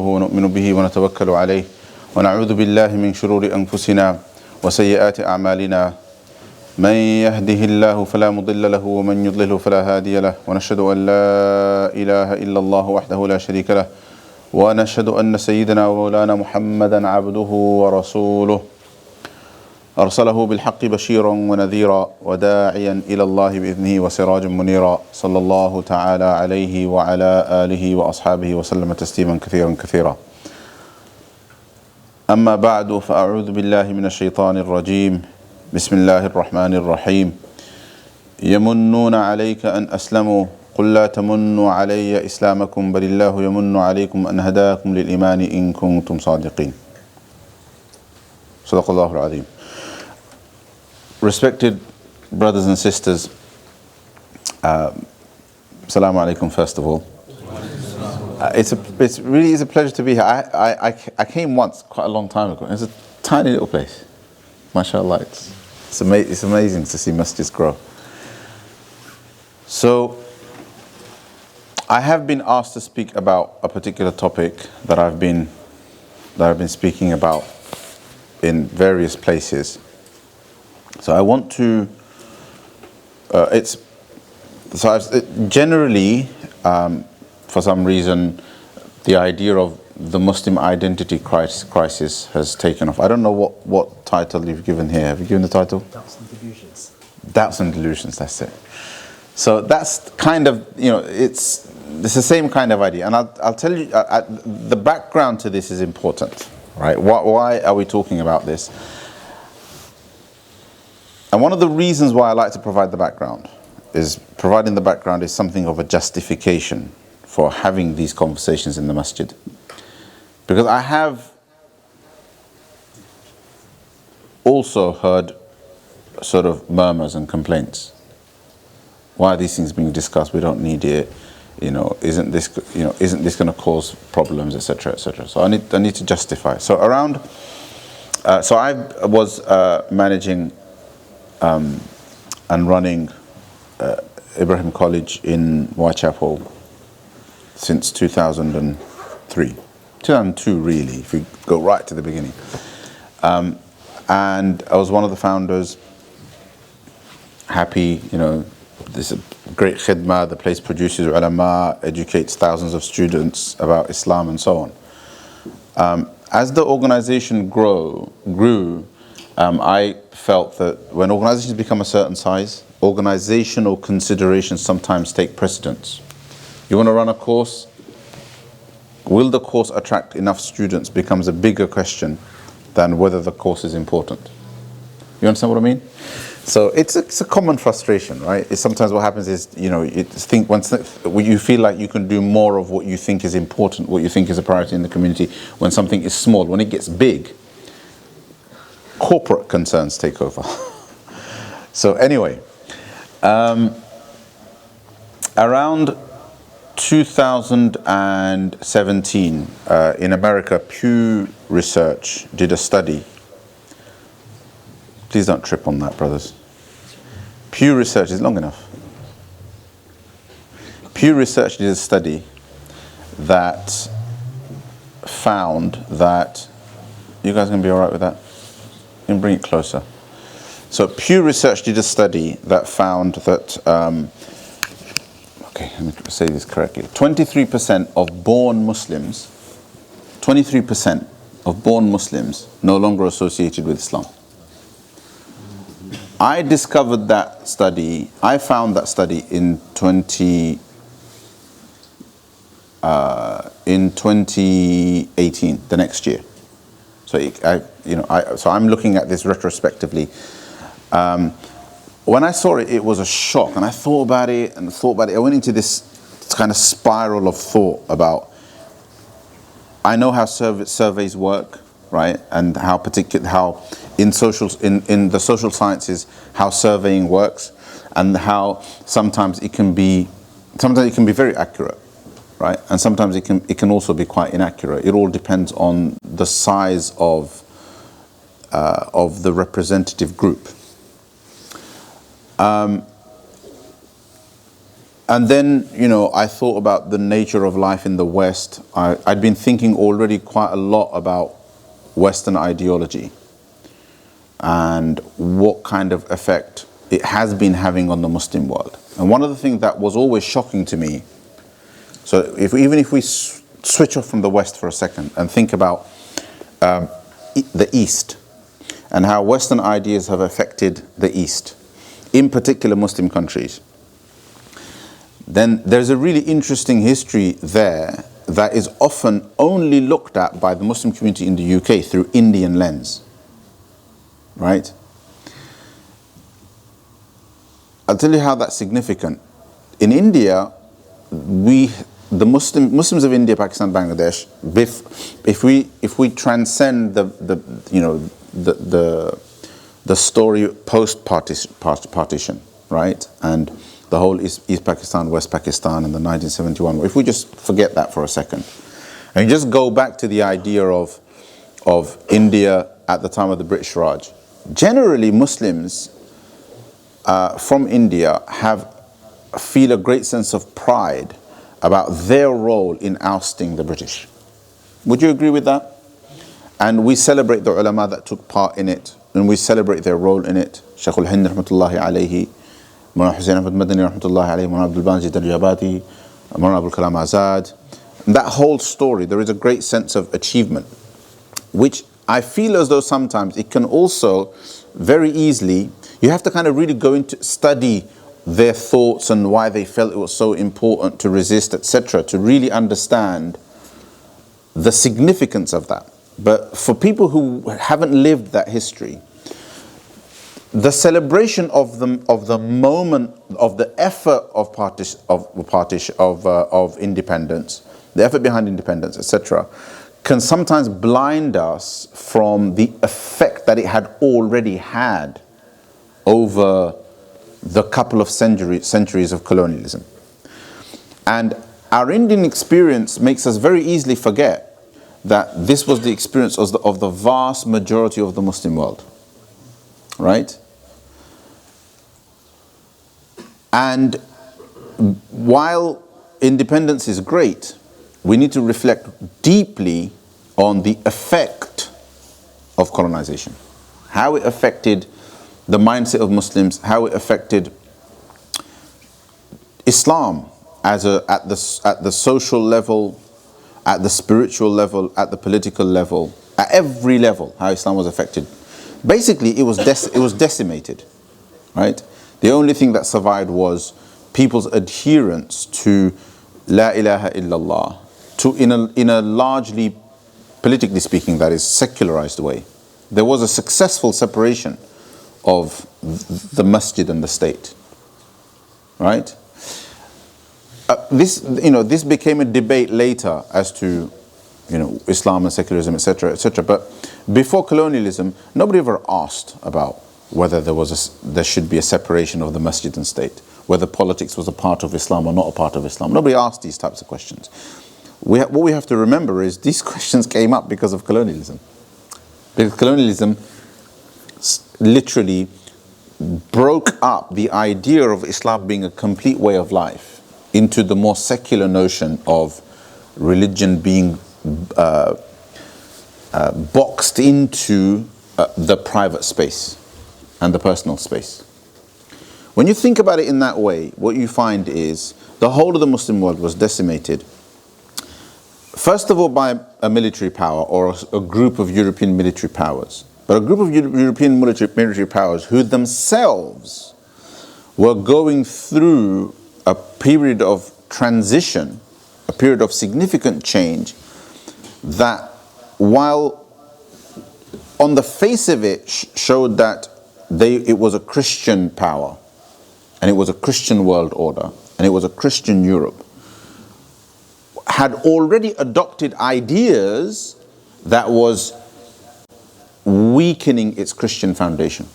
ونؤمن به ونتوكل عليه ونعوذ بالله من شرور أنفسنا وسيئات أعمالنا من يهده الله فلا مضل له ومن يضلله فلا هادي له ونشهد أن لا إله إلا الله وحده لا شريك له ونشهد أن سيدنا ومولانا محمدا عبده ورسوله أرسله بالحق بشيرا ونذيرا وداعيا إلى الله بإذنه وسراجا منيرا صلى الله تعالى عليه وعلى آله وأصحابه وسلم تسليما كثيرا كثيرا. أما بعد فأعوذ بالله من الشيطان الرجيم. بسم الله الرحمن الرحيم. يمنون عليك أن أسلموا قل لا تمنوا علي إسلامكم بل الله يمن عليكم أن هداكم للإيمان إن كنتم صادقين. صدق الله العظيم. Respected brothers and sisters, Assalamu alaikum first of all. It really is a pleasure to be here. I came once, quite a long time ago. It's a tiny little place. MashaAllah, it's amazing to see masjids grow. So, I have been asked to speak about a particular topic that I've been speaking about in various places. So I want to. Generally, for some reason, the idea of the Muslim identity crisis has taken off. I don't know what title you've given here. Have you given the title? Doubts and Delusions. Doubts and Delusions. That's it. So that's kind of, it's the same kind of idea. And I'll tell you, the background to this is important, right? Why are we talking about this? And one of the reasons why I like to provide the background is something of a justification for having these conversations in the masjid. Because I have also heard sort of murmurs and complaints. Why are these things being discussed? We don't need it. Isn't this going to cause problems, etc., etc. So I need to justify. So so I was managing and running Ibrahim College in Whitechapel since 2003. 2002 really, if we go right to the beginning. And I was one of the founders. Happy, this is a great khidmah, the place produces ulama, educates thousands of students about Islam and so on. As the organization grew, I felt that when organizations become a certain size, organizational considerations sometimes take precedence. You want to run a course, will the course attract enough students becomes a bigger question than whether the course is important. You understand what I mean? So it's a common frustration, right? It's sometimes what happens is, you feel like you can do more of what you think is important, what you think is a priority in the community, when something is small. When it gets big, corporate concerns take over. So anyway, around 2017, in America, Pew Research did a study. Please don't trip on that, brothers. Pew Research is long enough. Pew Research did a study that found that, you guys gonna be all right with that? You can bring it closer. So Pew Research did a study that found that, let me say this correctly, 23% of born Muslims no longer associated with Islam. I found that study in 2018, the next year. So I'm looking at this retrospectively. When I saw it, it was a shock, and I thought about it. I went into this kind of spiral of thought about. I know how surveys work, right, and how in the social sciences how surveying works, and how sometimes it can be very accurate, right, and sometimes it can also be quite inaccurate. It all depends on the size of the representative group. And then, I thought about the nature of life in the West. I'd been thinking already quite a lot about Western ideology and what kind of effect it has been having on the Muslim world. And one of the things that was always shocking to me, so even if we switch off from the West for a second and think about the East and how Western ideas have affected the East, in particular Muslim countries, then there's a really interesting history there that is often only looked at by the Muslim community in the UK through Indian lens, right? I'll tell you how that's significant. In India, the Muslims of India, Pakistan, Bangladesh, if we transcend the story post partition, right, and the whole East Pakistan, West Pakistan in the 1971. If we just forget that for a second, and just go back to the idea of India at the time of the British Raj, generally Muslims from India feel a great sense of pride about their role in ousting the British. Would you agree with that? And we celebrate the ulama that took part in it, and we celebrate their role in it. Shaykh al-Hind rahmatullahi alayhi, Mawlana Hussain Ahmad Madani rahmatullahi alayhi, Mawlana Abdul Banjid al-Jabati, Mawlana Abdul Kalam Azad. That whole story, there is a great sense of achievement, which I feel as though sometimes it can also very easily, you have to kind of really go into study their thoughts and why they felt it was so important to resist, etc., to really understand the significance of that. But for people who haven't lived that history, the celebration of the moment of the effort of independence, the effort behind independence, etc., can sometimes blind us from the effect that it had already had over the couple of centuries of colonialism. And our Indian experience makes us very easily forget that this was the experience of the vast majority of the Muslim world, right? And while independence is great, we need to reflect deeply on the effect of colonization, how it affected the mindset of Muslims, how it affected Islam at the social level, at the spiritual level, at the political level, at every level, how Islam was affected. Basically, it was decimated, right? The only thing that survived was people's adherence to La ilaha illallah, in a largely, politically speaking, that is secularized way. There was a successful separation of the masjid and the state, right? This became a debate later as to, Islam and secularism, etc., etc. But before colonialism, nobody ever asked about whether there should be a separation of the masjid and state, whether politics was a part of Islam or not a part of Islam. Nobody asked these types of questions. What we have to remember is these questions came up because of colonialism. Because colonialism literally broke up the idea of Islam being a complete way of life into the more secular notion of religion being boxed into the private space and the personal space. When you think about it in that way, what you find is the whole of the Muslim world was decimated, first of all by a military power or a group of European military powers, but a group of European military powers who themselves were going through a period of transition, a period of significant change, that while on the face of it showed that it was a Christian power, and it was a Christian world order, and it was a Christian Europe, had already adopted ideas that was weakening its Christian foundation,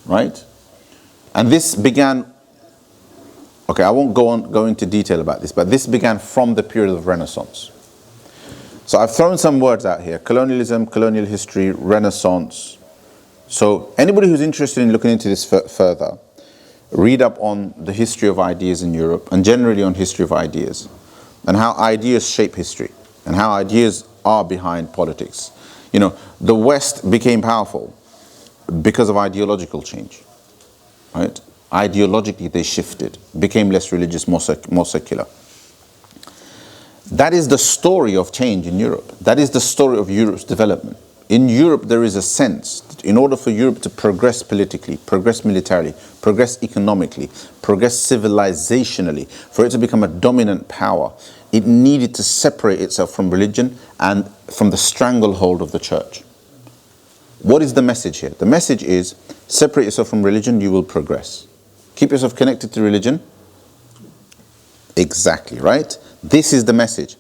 right? And this began, okay, I won't go into detail about this, but this began from the period of Renaissance. So I've thrown some words out here: colonialism, colonial history, Renaissance. So anybody who's interested in looking into this further, read up on the history of ideas in Europe and generally on history of ideas and how ideas shape history and how ideas are behind politics. You know, the West became powerful because of ideological change, right? Ideologically they shifted, became less religious, more secular. That is the story of change in Europe. That is the story of Europe's development. In Europe, there is a sense that in order for Europe to progress politically, progress militarily, progress economically, progress civilizationally, for it to become a dominant power, it needed to separate itself from religion and from the stranglehold of the church. What is the message here? The message is, separate yourself from religion, you will progress. Keep yourself connected to religion. Exactly, right? This is the message.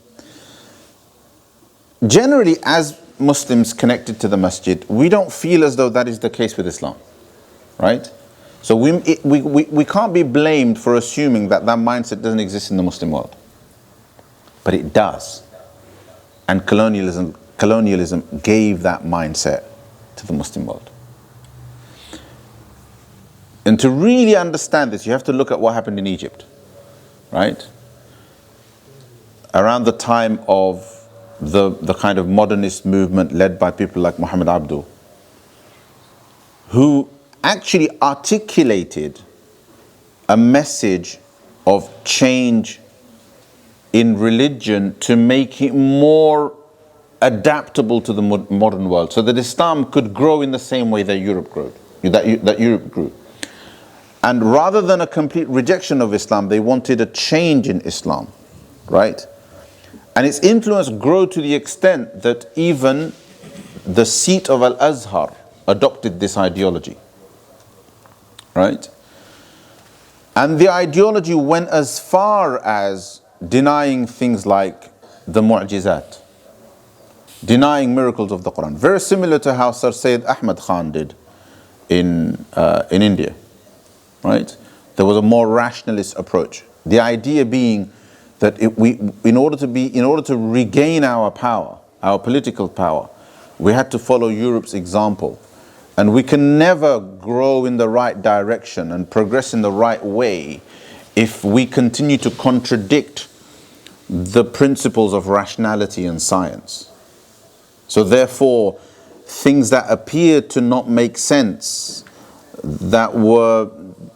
Generally, as Muslims connected to the masjid, we don't feel as though that is the case with Islam, right? So we can't be blamed for assuming that that mindset doesn't exist in the Muslim world. But it does. And colonialism gave that mindset to the Muslim world. And to really understand this, you have to look at what happened in Egypt, right? Around the time of the kind of modernist movement led by people like Muhammad Abduh, who actually articulated a message of change in religion to make it more adaptable to the modern world, so that Islam could grow in the same way that Europe grew. That Europe grew. And rather than a complete rejection of Islam, they wanted a change in Islam, right? And its influence grew to the extent that even the seat of Al-Azhar adopted this ideology, right? And the ideology went as far as denying things like the mu'jizat, denying miracles of the Quran. Very similar to how Sir Sayyid Ahmad Khan did in India, right? There was a more rationalist approach. The idea being that in order to regain our power, our political power, we had to follow Europe's example. And we can never grow in the right direction and progress in the right way if we continue to contradict the principles of rationality and science. So therefore, things that appear to not make sense, that were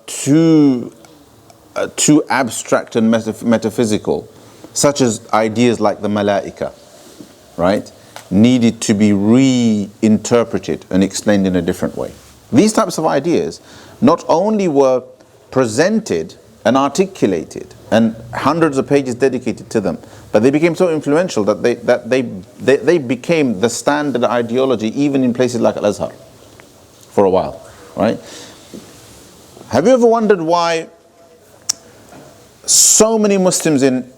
too abstract and metaphysical, such as ideas like the malaika, right, needed to be reinterpreted and explained in a different way. These types of ideas not only were presented and articulated and hundreds of pages dedicated to them, but they became so influential that they became the standard ideology even in places like Al-Azhar for a while, right? Have you ever wondered why so many Muslims in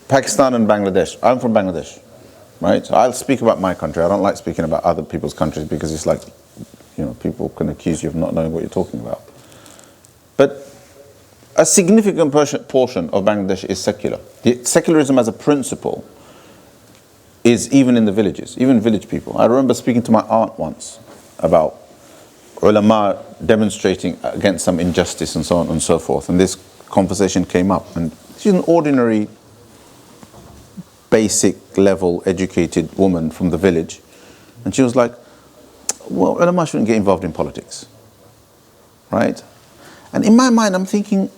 Pakistan and Bangladesh? I'm from Bangladesh, right? So I'll speak about my country. I don't like speaking about other people's countries because it's like, you know, people can accuse you of not knowing what you're talking about. But a significant portion of Bangladesh is secular. The secularism as a principle is even in the villages, even village people. I remember speaking to my aunt once about ulama demonstrating against some injustice and so on and so forth, and this conversation came up, and she's an ordinary basic level educated woman from the village, and she was like, well, ulama shouldn't get involved in politics, right? And in my mind I'm thinking,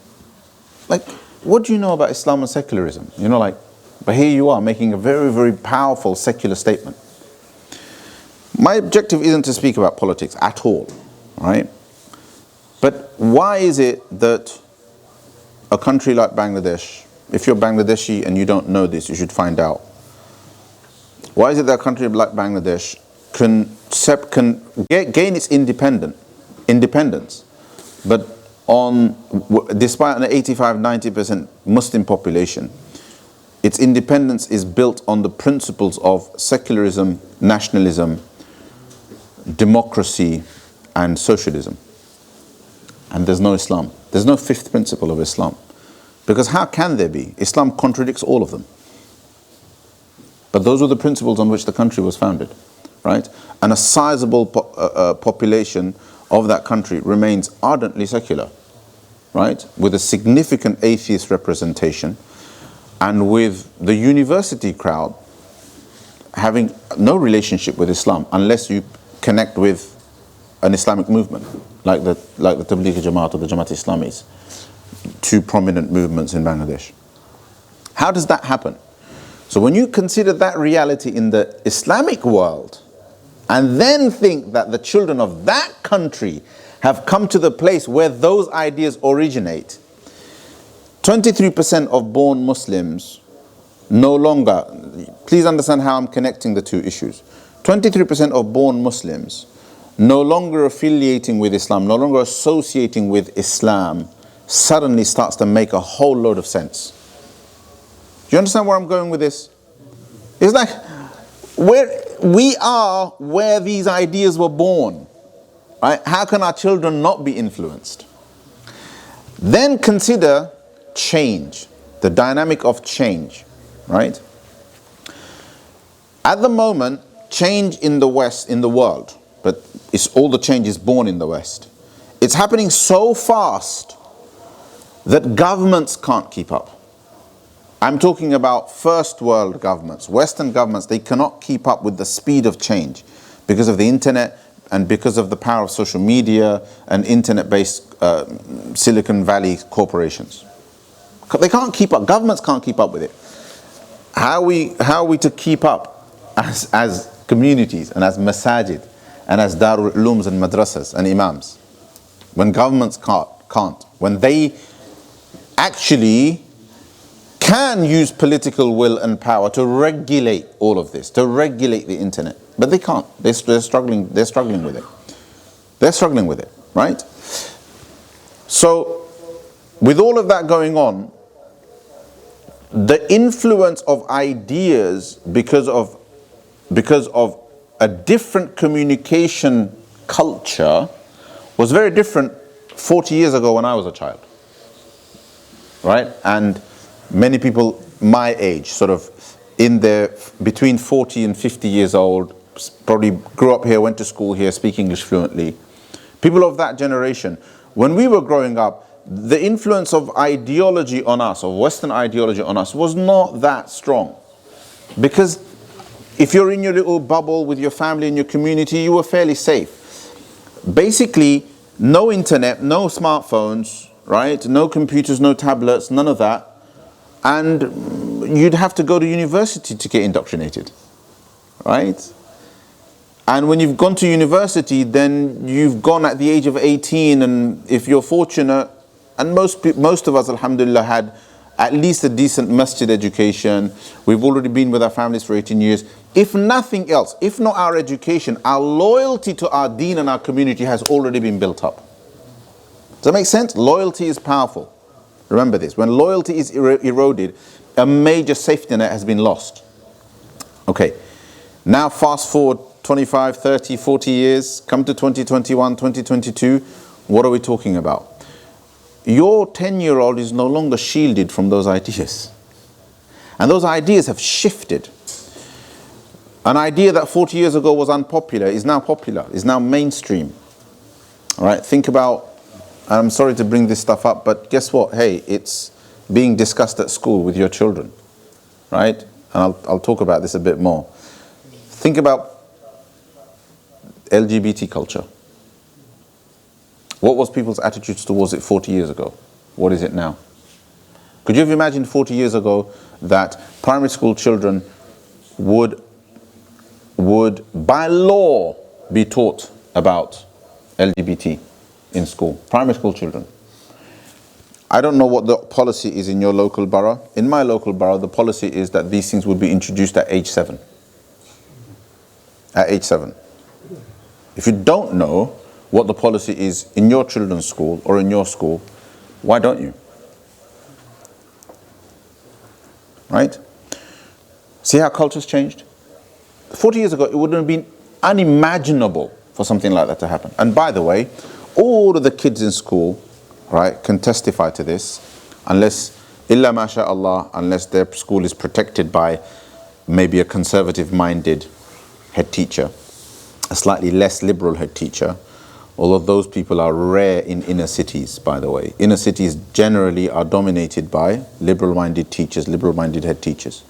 like, what do you know about Islam and secularism? You know, like, but here you are making a very, very powerful secular statement. My objective isn't to speak about politics at all, right? But why is it that a country like Bangladesh, if you're Bangladeshi and you don't know this, you should find out. Why is it that a country like Bangladesh can gain its independence, but despite an 85-90% Muslim population, its independence is built on the principles of secularism, nationalism, democracy, and socialism. And there's no Islam. There's no fifth principle of Islam. Because how can there be? Islam contradicts all of them. But those were the principles on which the country was founded, right? And a sizable population of that country remains ardently secular. right, with a significant atheist representation, and with the university crowd having no relationship with Islam unless you connect with an Islamic movement like the Tablighi Jamaat or the Jamaat Islamis, two prominent movements in Bangladesh. How does that happen? So when you consider that reality in the Islamic world and then think that the children of that country have come to the place where those ideas originate, 23% of born Muslims no longer, please understand how I'm connecting the two issues. 23% of born Muslims no longer affiliating with Islam, no longer associating with Islam, suddenly starts to make a whole load of sense. Do you understand where I'm going with this? It's like we are where these ideas were born. Right? How can our children not be influenced? Then consider change, the dynamic of change, right? At the moment, change in the West, in the world, but it's all the change is born in the West. It's happening so fast that governments can't keep up. I'm talking about first world governments, Western governments. They cannot keep up with the speed of change because of the internet and because of the power of social media and internet-based Silicon Valley corporations. They can't keep up. Governments can't keep up with it. How are we to keep up as communities and as masajid and as darul ulums and madrasas and imams when governments can't, when they actually can use political will and power to regulate all of this, to regulate the internet, but they can't. They're struggling with it. They're struggling with it, right? So with all of that going on, the influence of ideas because of a different communication culture was very different 40 years ago when I was a child, right? And many people my age, sort of in their between 40 and 50 years old, probably grew up here, went to school here, speak English fluently. People of that generation, when we were growing up, the influence of ideology on us, of Western ideology on us, was not that strong. Because if you're in your little bubble with your family and your community, you were fairly safe. Basically, no internet, no smartphones, right? No computers, no tablets, none of that. And you'd have to go to university to get indoctrinated, right? And when you've gone to university, then you've gone at the age of 18, and if you're fortunate, and most of us, alhamdulillah, had at least a decent masjid education. We've already been with our families for 18 years. If nothing else, if not our education, our loyalty to our deen and our community has already been built up. Does that make sense? Loyalty is powerful. Remember this. When loyalty is eroded, a major safety net has been lost. Okay. Now fast forward 25, 30, 40 years, come to 2021, 2022. What are we talking about? Your 10-year-old is no longer shielded from those ideas. And those ideas have shifted. An idea that 40 years ago was unpopular is now popular, is now mainstream. All right, think about, I'm sorry to bring this stuff up, but guess what? Hey, it's being discussed at school with your children, right? And I'll talk about this a bit more. Think about LGBT culture. What was people's attitudes towards it 40 years ago? What is it now? Could you have imagined 40 years ago that primary school children would by law be taught about LGBT in school? Primary school children. I don't know what the policy is in your local borough. In my local borough, the policy is that these things would be introduced at age 7. At age 7. If you don't know what the policy is in your children's school or in your school, why don't you? Right? See how culture's changed? 40 years ago, it would have been unimaginable for something like that to happen. And by the way, all of the kids in school, right, can testify to this, unless, illa masha'Allah, unless their school is protected by maybe a conservative-minded head teacher, a slightly less liberal head teacher, Although those people are rare in inner cities, by the way. Inner cities generally are dominated by liberal-minded teachers, liberal-minded head teachers.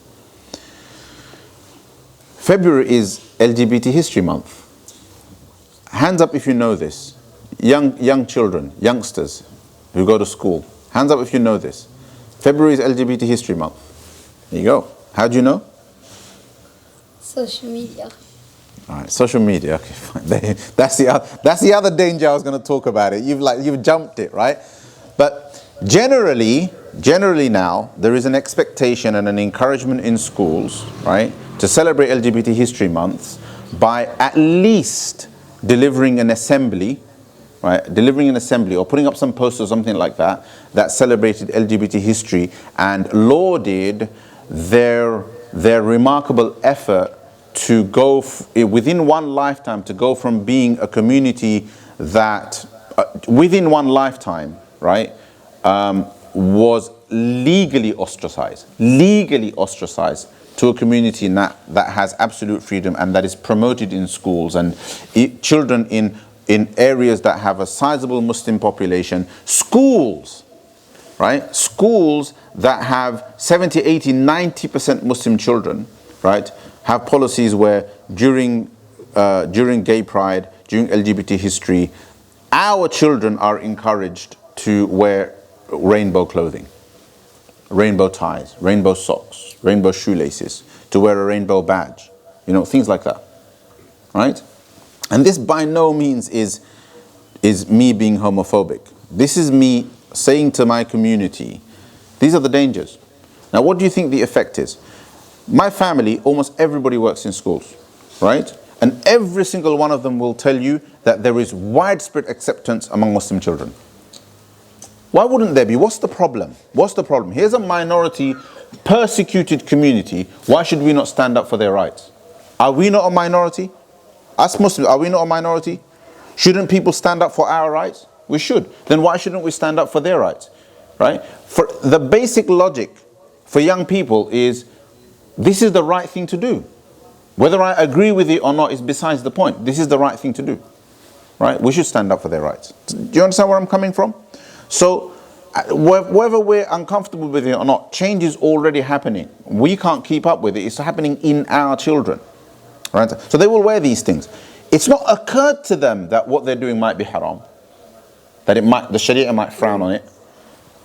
February is LGBT History Month. Hands up if you know this. Young children, youngsters who go to school. Hands up if you know this. February is LGBT History Month. There you go. How do you know? Social media. All right, social media. Okay, fine. That's the other danger I was going to talk about. You've jumped it, right? But generally now there is an expectation and an encouragement in schools, right, to celebrate LGBT History Month by at least delivering an assembly, right? Delivering an assembly or putting up some posters or something like that that celebrated LGBT history and lauded their remarkable effort to go within one lifetime, to go from being a community that within one lifetime, right, was legally ostracized to a community that has absolute freedom and that is promoted in schools and children in areas that have a sizable Muslim population, schools, right, schools that have 70, 80, 90% Muslim children, right, have policies where during gay pride, during LGBT history, our children are encouraged to wear rainbow clothing, rainbow ties, rainbow socks, rainbow shoelaces, to wear a rainbow badge, things like that, right? And this by no means is me being homophobic. This is me saying to my community, these are the dangers. Now, what do you think the effect is? My family, almost everybody works in schools, right? And every single one of them will tell you that there is widespread acceptance among Muslim children. Why wouldn't there be? What's the problem? What's the problem? Here's a minority, persecuted community. Why should we not stand up for their rights? Are we not a minority? Us Muslims, are we not a minority? Shouldn't people stand up for our rights? We should. Then why shouldn't we stand up for their rights? Right? For the basic logic for young people is, this is the right thing to do. Whether I agree with it or not is besides the point. This is the right thing to do. Right? We should stand up for their rights. Do you understand where I'm coming from? So, whether we're uncomfortable with it or not, change is already happening. We can't keep up with it. It's happening in our children. Right? So they will wear these things. It's not occurred to them that what they're doing might be haram. That the Sharia might frown on it.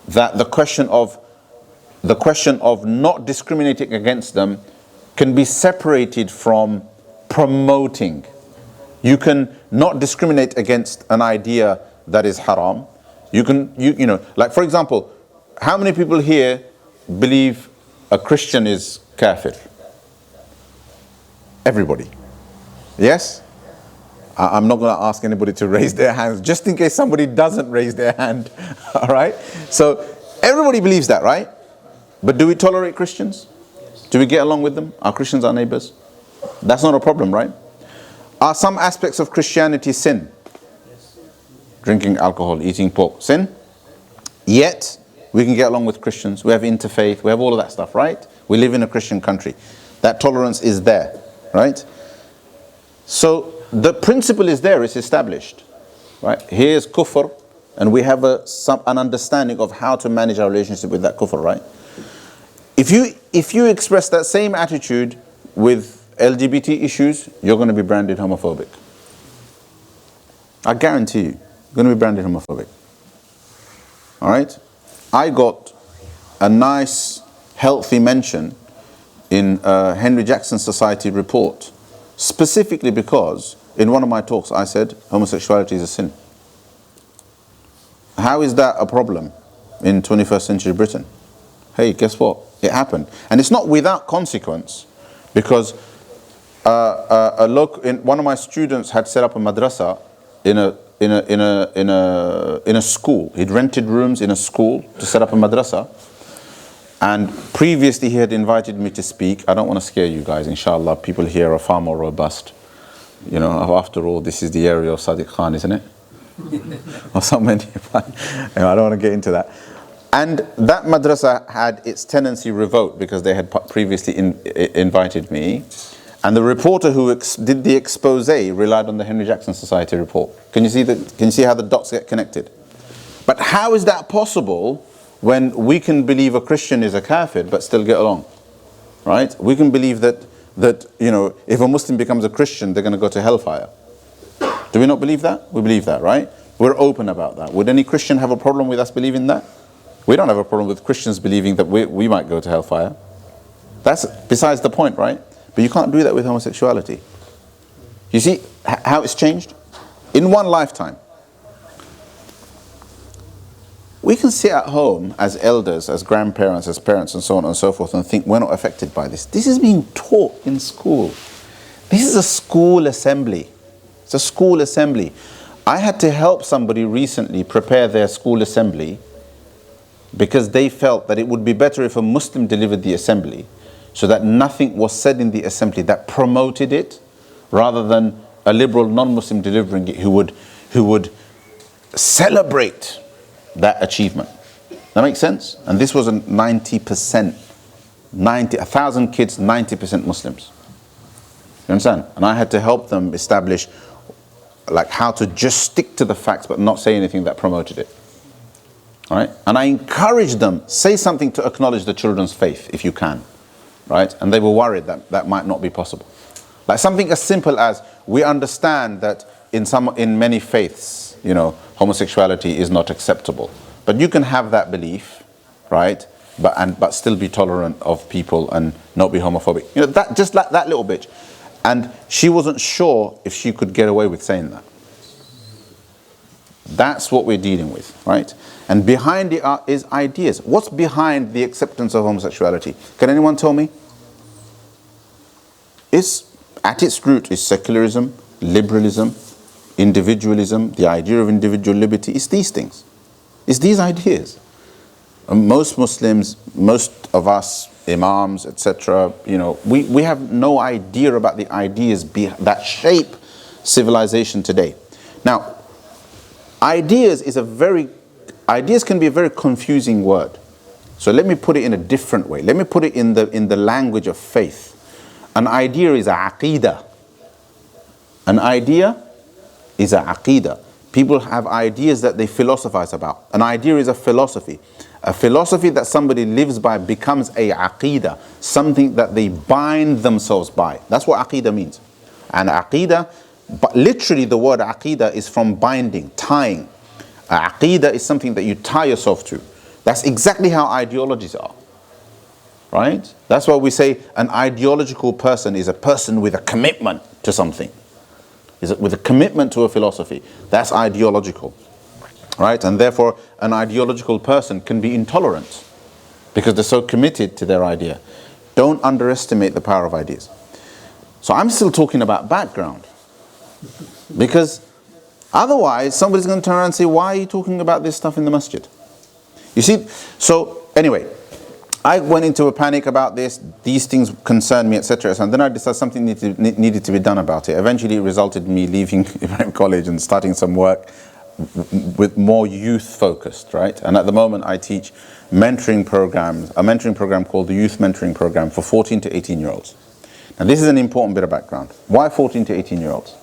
That the question of not discriminating against them can be separated from promoting. You can not discriminate against an idea that is haram. You can, like for example, how many people here believe a Christian is kafir? Everybody. Yes? I'm not going to ask anybody to raise their hands, just in case somebody doesn't raise their hand. All right? So everybody believes that, right? But do we tolerate Christians? Do we get along with them? Are Christians our neighbors? That's not a problem, right? Are some aspects of Christianity sin? Drinking alcohol, eating pork, sin? Yet, we can get along with Christians. We have interfaith, we have all of that stuff, right? We live in a Christian country. That tolerance is there, right? So, the principle is there, it's established, right? Here's kufr, and we have an understanding of how to manage our relationship with that kufr, right? If you express that same attitude with LGBT issues, you're going to be branded homophobic. I guarantee you, you're going to be branded homophobic. All right? I got a nice, healthy mention in Henry Jackson Society report, specifically because in one of my talks I said homosexuality is a sin. How is that a problem in 21st century Britain? Hey, guess what? It happened. And it's not without consequence, because one of my students had set up a madrasa in a school. He'd rented rooms in a school to set up a madrasa. And previously he had invited me to speak. I don't want to scare you guys, inshallah. People here are far more robust. After all, this is the area of Sadiq Khan, isn't it? Or something. I don't want to get into that. And that madrasa had its tenancy revoked because they had previously invited me. And the reporter who did the expose relied on the Henry Jackson Society report. Can you see how the dots get connected? But how is that possible when we can believe a Christian is a kafir but still get along? Right? We can believe that if a Muslim becomes a Christian, they're going to go to hellfire. Do we not believe that? We believe that, right? We're open about that. Would any Christian have a problem with us believing that? We don't have a problem with Christians believing that we might go to hellfire. That's besides the point, right? But you can't do that with homosexuality. You see how it's changed? In one lifetime. We can sit at home as elders, as grandparents, as parents, and so on and so forth, and think we're not affected by this. This is being taught in school. This is a school assembly. It's a school assembly. I had to help somebody recently prepare their school assembly because they felt that it would be better if a Muslim delivered the assembly so that nothing was said in the assembly that promoted it, rather than a liberal non-Muslim delivering it who would celebrate that achievement. That makes sense? And this was a 90%, 1,000 kids, 90% Muslims. You understand? And I had to help them establish like how to just stick to the facts but not say anything that promoted it. All right? And I encouraged them, say something to acknowledge the children's faith if you can. Right? And they were worried that that might not be possible. Like something as simple as, we understand that in many faiths, homosexuality is not acceptable. But you can have that belief, right? But still be tolerant of people and not be homophobic. That just like that little bit. And she wasn't sure if she could get away with saying that. That's what we're dealing with, right? And behind it is ideas. What's behind the acceptance of homosexuality? Can anyone tell me? At its root is secularism, liberalism, individualism, the idea of individual liberty. It's these things. It's these ideas. And most Muslims, most of us, imams, etc., we have no idea about the ideas that shape civilization today. Now, ideas can be a very confusing word. So let me put it in a different way. Let me put it in the language of faith. An idea is a aqeedah. An idea is a aqeedah. People have ideas that they philosophize about. An idea is a philosophy. A philosophy that somebody lives by becomes a aqeedah, something that they bind themselves by. That's what aqeedah means. And aqeedah, but literally the word aqeedah is from binding, tying. Aqeedah is something that you tie yourself to. That's exactly how ideologies are. Right? That's why we say an ideological person is a person with a commitment to something. With a commitment to a philosophy. That's ideological. Right? And therefore an ideological person can be intolerant because they're so committed to their idea. Don't underestimate the power of ideas. So I'm still talking about background. Because otherwise somebody's going to turn around and say, why are you talking about this stuff in the masjid? You see? So anyway, I went into a panic about this. These things concern me, etc. And then I decided something needed to be done about it. Eventually it resulted in me leaving Ibrahim College and starting some work with more youth focused, right? And at the moment I teach mentoring programs, a mentoring program called the Youth Mentoring Program for 14 to 18 year olds. Now this is an important bit of background. Why 14 to 18 year olds?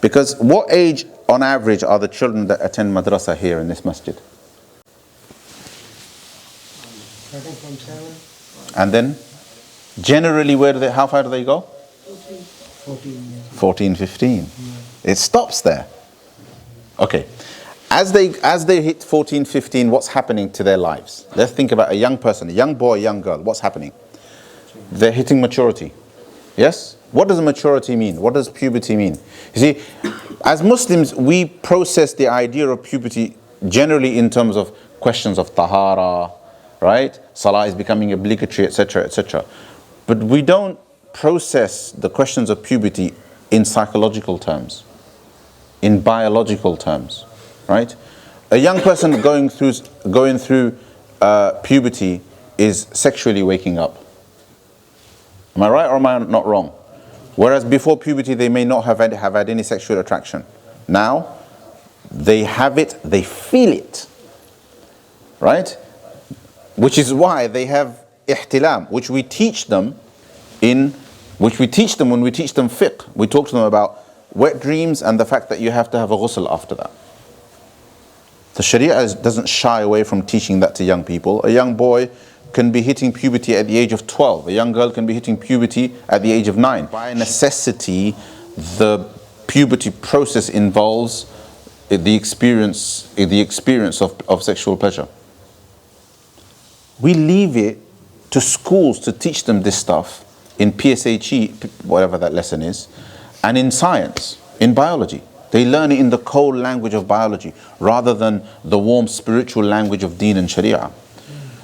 Because what age on average are the children that attend madrasa here in this masjid? I think from 7. And then generally how far do they go? 14, 15. Yeah. It stops there. Okay. As they hit 14, 15, what's happening to their lives? Let's think about a young person, a young boy, a young girl. What's happening? They're hitting maturity. Yes? What does maturity mean? What does puberty mean? You see, as Muslims, we process the idea of puberty generally in terms of questions of tahara, right? Salah is becoming obligatory, etc., etc. But we don't process the questions of puberty in psychological terms, in biological terms, right? A young person going through puberty is sexually waking up. Am I right or am I not wrong? Whereas before puberty they may not have had any sexual attraction. Now they have it, they feel it, right? Which is why they have ihtilam, which we teach them in which we teach them when we teach them fiqh. We talk to them about wet dreams and the fact that you have to have a ghusl after that. The Sharia doesn't shy away from teaching that to young people. A young boy can be hitting puberty at the age of 12. A young girl can be hitting puberty at the age of 9. By necessity, the puberty process involves the experience of sexual pleasure. We leave it to schools to teach them this stuff in PSHE, whatever that lesson is, and in science, in biology. They learn it in the cold language of biology rather than the warm spiritual language of deen and sharia.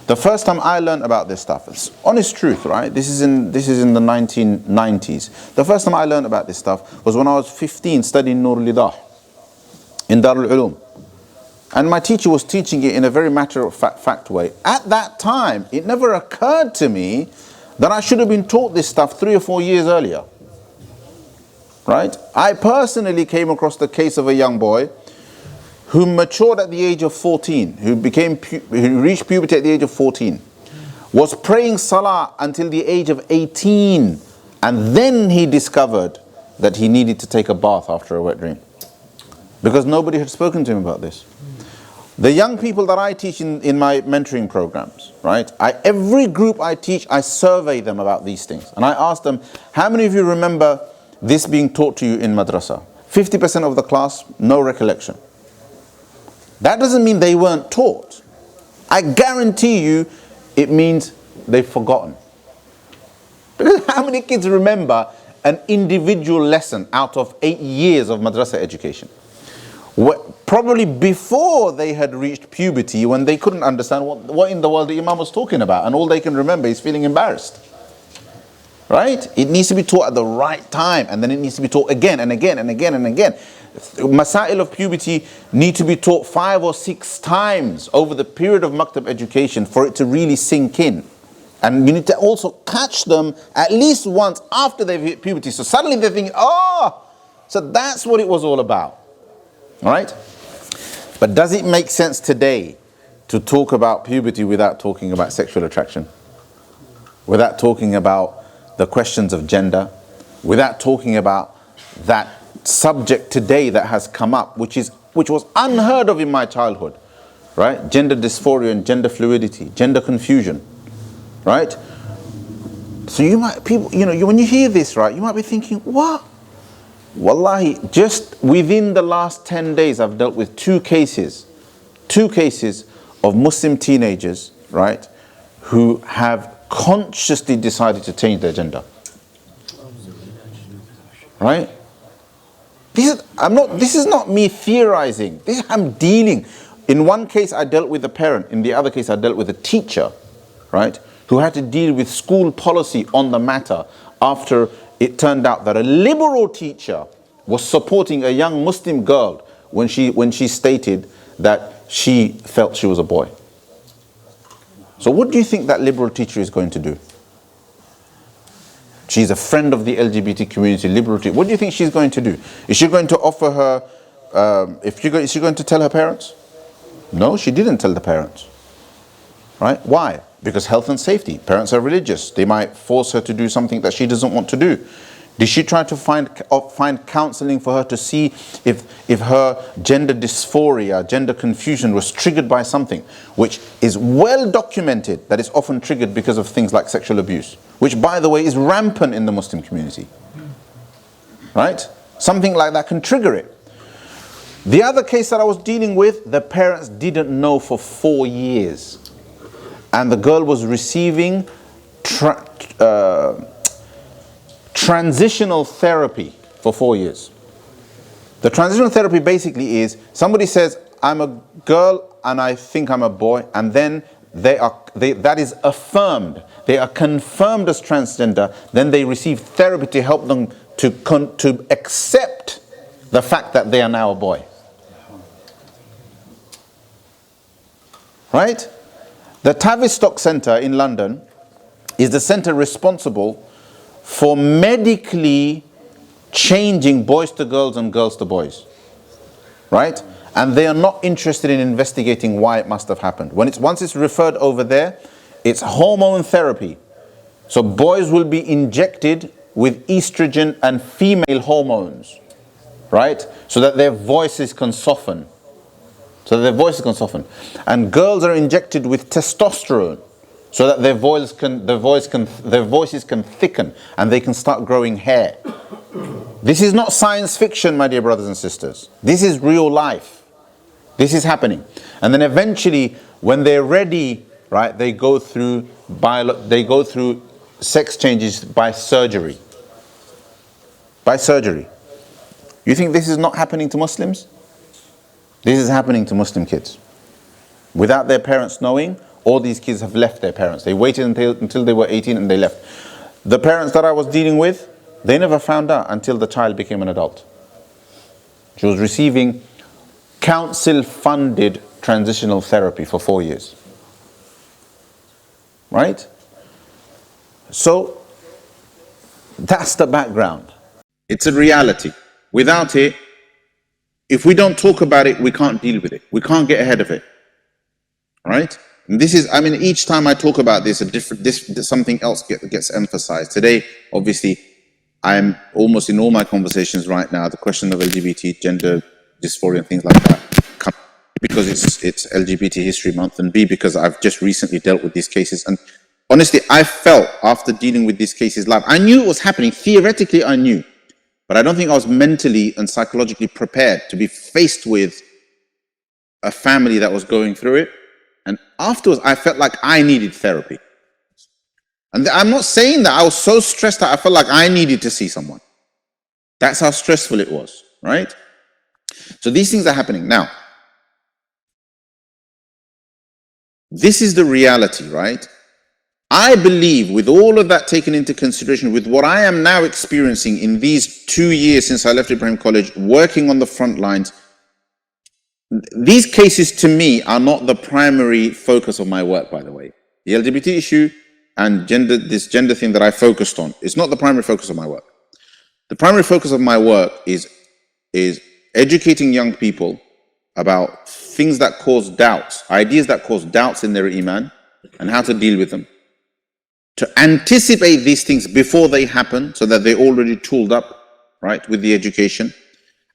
The first time I learned about this stuff, it's honest truth, right? This is in the 1990s. The first time I learned about this stuff was when I was 15 studying Norbury in Darul Ulum. And my teacher was teaching it in a very matter-of-fact way. At that time, it never occurred to me that I should have been taught this stuff 3 or 4 years earlier. Right? I personally came across the case of a young boy who matured at the age of 14, who reached puberty at the age of 14, was praying Salla until the age of 18, and then he discovered that he needed to take a bath after a wet dream. Because nobody had spoken to him about this. The young people that I teach in my mentoring programs, right? Every group I teach, I survey them about these things. And I ask them, how many of you remember this being taught to you in madrasa? 50% of the class, no recollection. That doesn't mean they weren't taught. I guarantee you, it means they've forgotten. Because how many kids remember an individual lesson out of 8 years of madrasa education? Probably before they had reached puberty, when they couldn't understand what in the world the Imam was talking about, and all they can remember is feeling embarrassed. Right? It needs to be taught at the right time, and then it needs to be taught again and again and again and again. Masail of puberty need to be taught 5 or 6 times over the period of maktab education for it to really sink in. And you need to also catch them at least once after they've hit puberty. So suddenly they're thinking, oh, so that's what it was all about. All right? But does it make sense today to talk about puberty without talking about sexual attraction? Without talking about the questions of gender? Without talking about that subject today that has come up, which was unheard of in my childhood, right? Gender dysphoria and gender fluidity, gender confusion, right? So when you hear this, right, you might be thinking, what? Wallahi, just within the last 10 days, I've dealt with two cases of Muslim teenagers, right, who have consciously decided to change their gender. Right? This is not me theorizing. I'm dealing. In one case, I dealt with a parent. In the other case, I dealt with a teacher, right, who had to deal with school policy on the matter after it turned out that a liberal teacher was supporting a young Muslim girl when she stated that she felt she was a boy. So what do you think that liberal teacher is going to do? She's a friend of the LGBT community, liberal teacher. What do you think she's going to do? Is she going to offer her, is she going to tell her parents? No, she didn't tell the parents. Right? Why? Because health and safety. Parents are religious. They might force her to do something that she doesn't want to do. Did she try to find counseling for her to see if her gender dysphoria, gender confusion was triggered by something, which is well documented that is often triggered because of things like sexual abuse, which by the way is rampant in the Muslim community. Right? Something like that can trigger it. The other case that I was dealing with, the parents didn't know for 4 years. And the girl was receiving transitional therapy for 4 years. The transitional therapy basically is somebody says, I'm a girl and I think I'm a boy, and then that is affirmed. They are confirmed as transgender. Then they receive therapy to help them to accept the fact that they are now a boy. Right? The Tavistock Centre in London is the centre responsible for medically changing boys to girls and girls to boys. Right? And they are not interested in investigating why it must have happened. Once it's referred over there, it's hormone therapy. So boys will be injected with estrogen and female hormones, right? So that their voices can soften. So that their voices can soften. And girls are injected with testosterone so that their voices can thicken and they can start growing hair. This is not science fiction, my dear brothers and sisters. This is real life. This is happening. And then eventually, when they're ready, right, they go through sex changes by surgery. By surgery. You think this is not happening to Muslims? This is happening to Muslim kids. Without their parents knowing, all these kids have left their parents. They waited until they were 18 and they left. The parents that I was dealing with, they never found out until the child became an adult. She was receiving council-funded transitional therapy for 4 years. Right? So, that's the background. It's a reality. Without it, if we don't talk about it, we can't deal with it. We can't get ahead of it. Right? And this is, I mean, each time I talk about this, something else gets emphasized. Today, obviously, I'm almost in all my conversations right now, the question of LGBT, gender dysphoria and things like that, because it's LGBT History Month, and B, because I've just recently dealt with these cases. And honestly, I felt after dealing with these cases live, I knew it was happening. Theoretically, I knew. But I don't think I was mentally and psychologically prepared to be faced with a family that was going through it. And afterwards, I felt like I needed therapy. And I'm not saying that I was so stressed that I felt like I needed to see someone. That's how stressful it was, right? So these things are happening. Now, this is the reality, right? I believe, with all of that taken into consideration, with what I am now experiencing in these 2 years since I left Ibrahim College, working on the front lines, these cases to me are not the primary focus of my work, by the way. The LGBT issue and this gender thing that I focused on, it's not the primary focus of my work. The primary focus of my work is educating young people about things that cause doubts, ideas that cause doubts in their iman, and how to deal with them. To anticipate these things before they happen, so that they're already tooled up, right, with the education,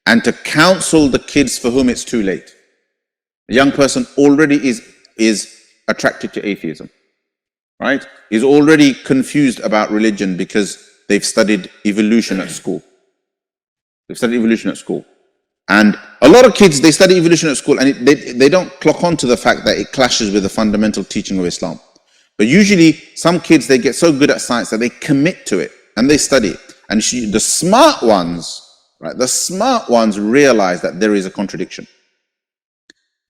and to counsel the kids for whom it's too late. A young person already is attracted to atheism, right? Is already confused about religion because they've studied evolution at school. They've studied evolution at school. And a lot of kids, they study evolution at school and they don't clock on to the fact that it clashes with the fundamental teaching of Islam. But usually some kids, they get so good at science that they commit to it and they study it. And the smart ones, right, the smart ones realize that there is a contradiction.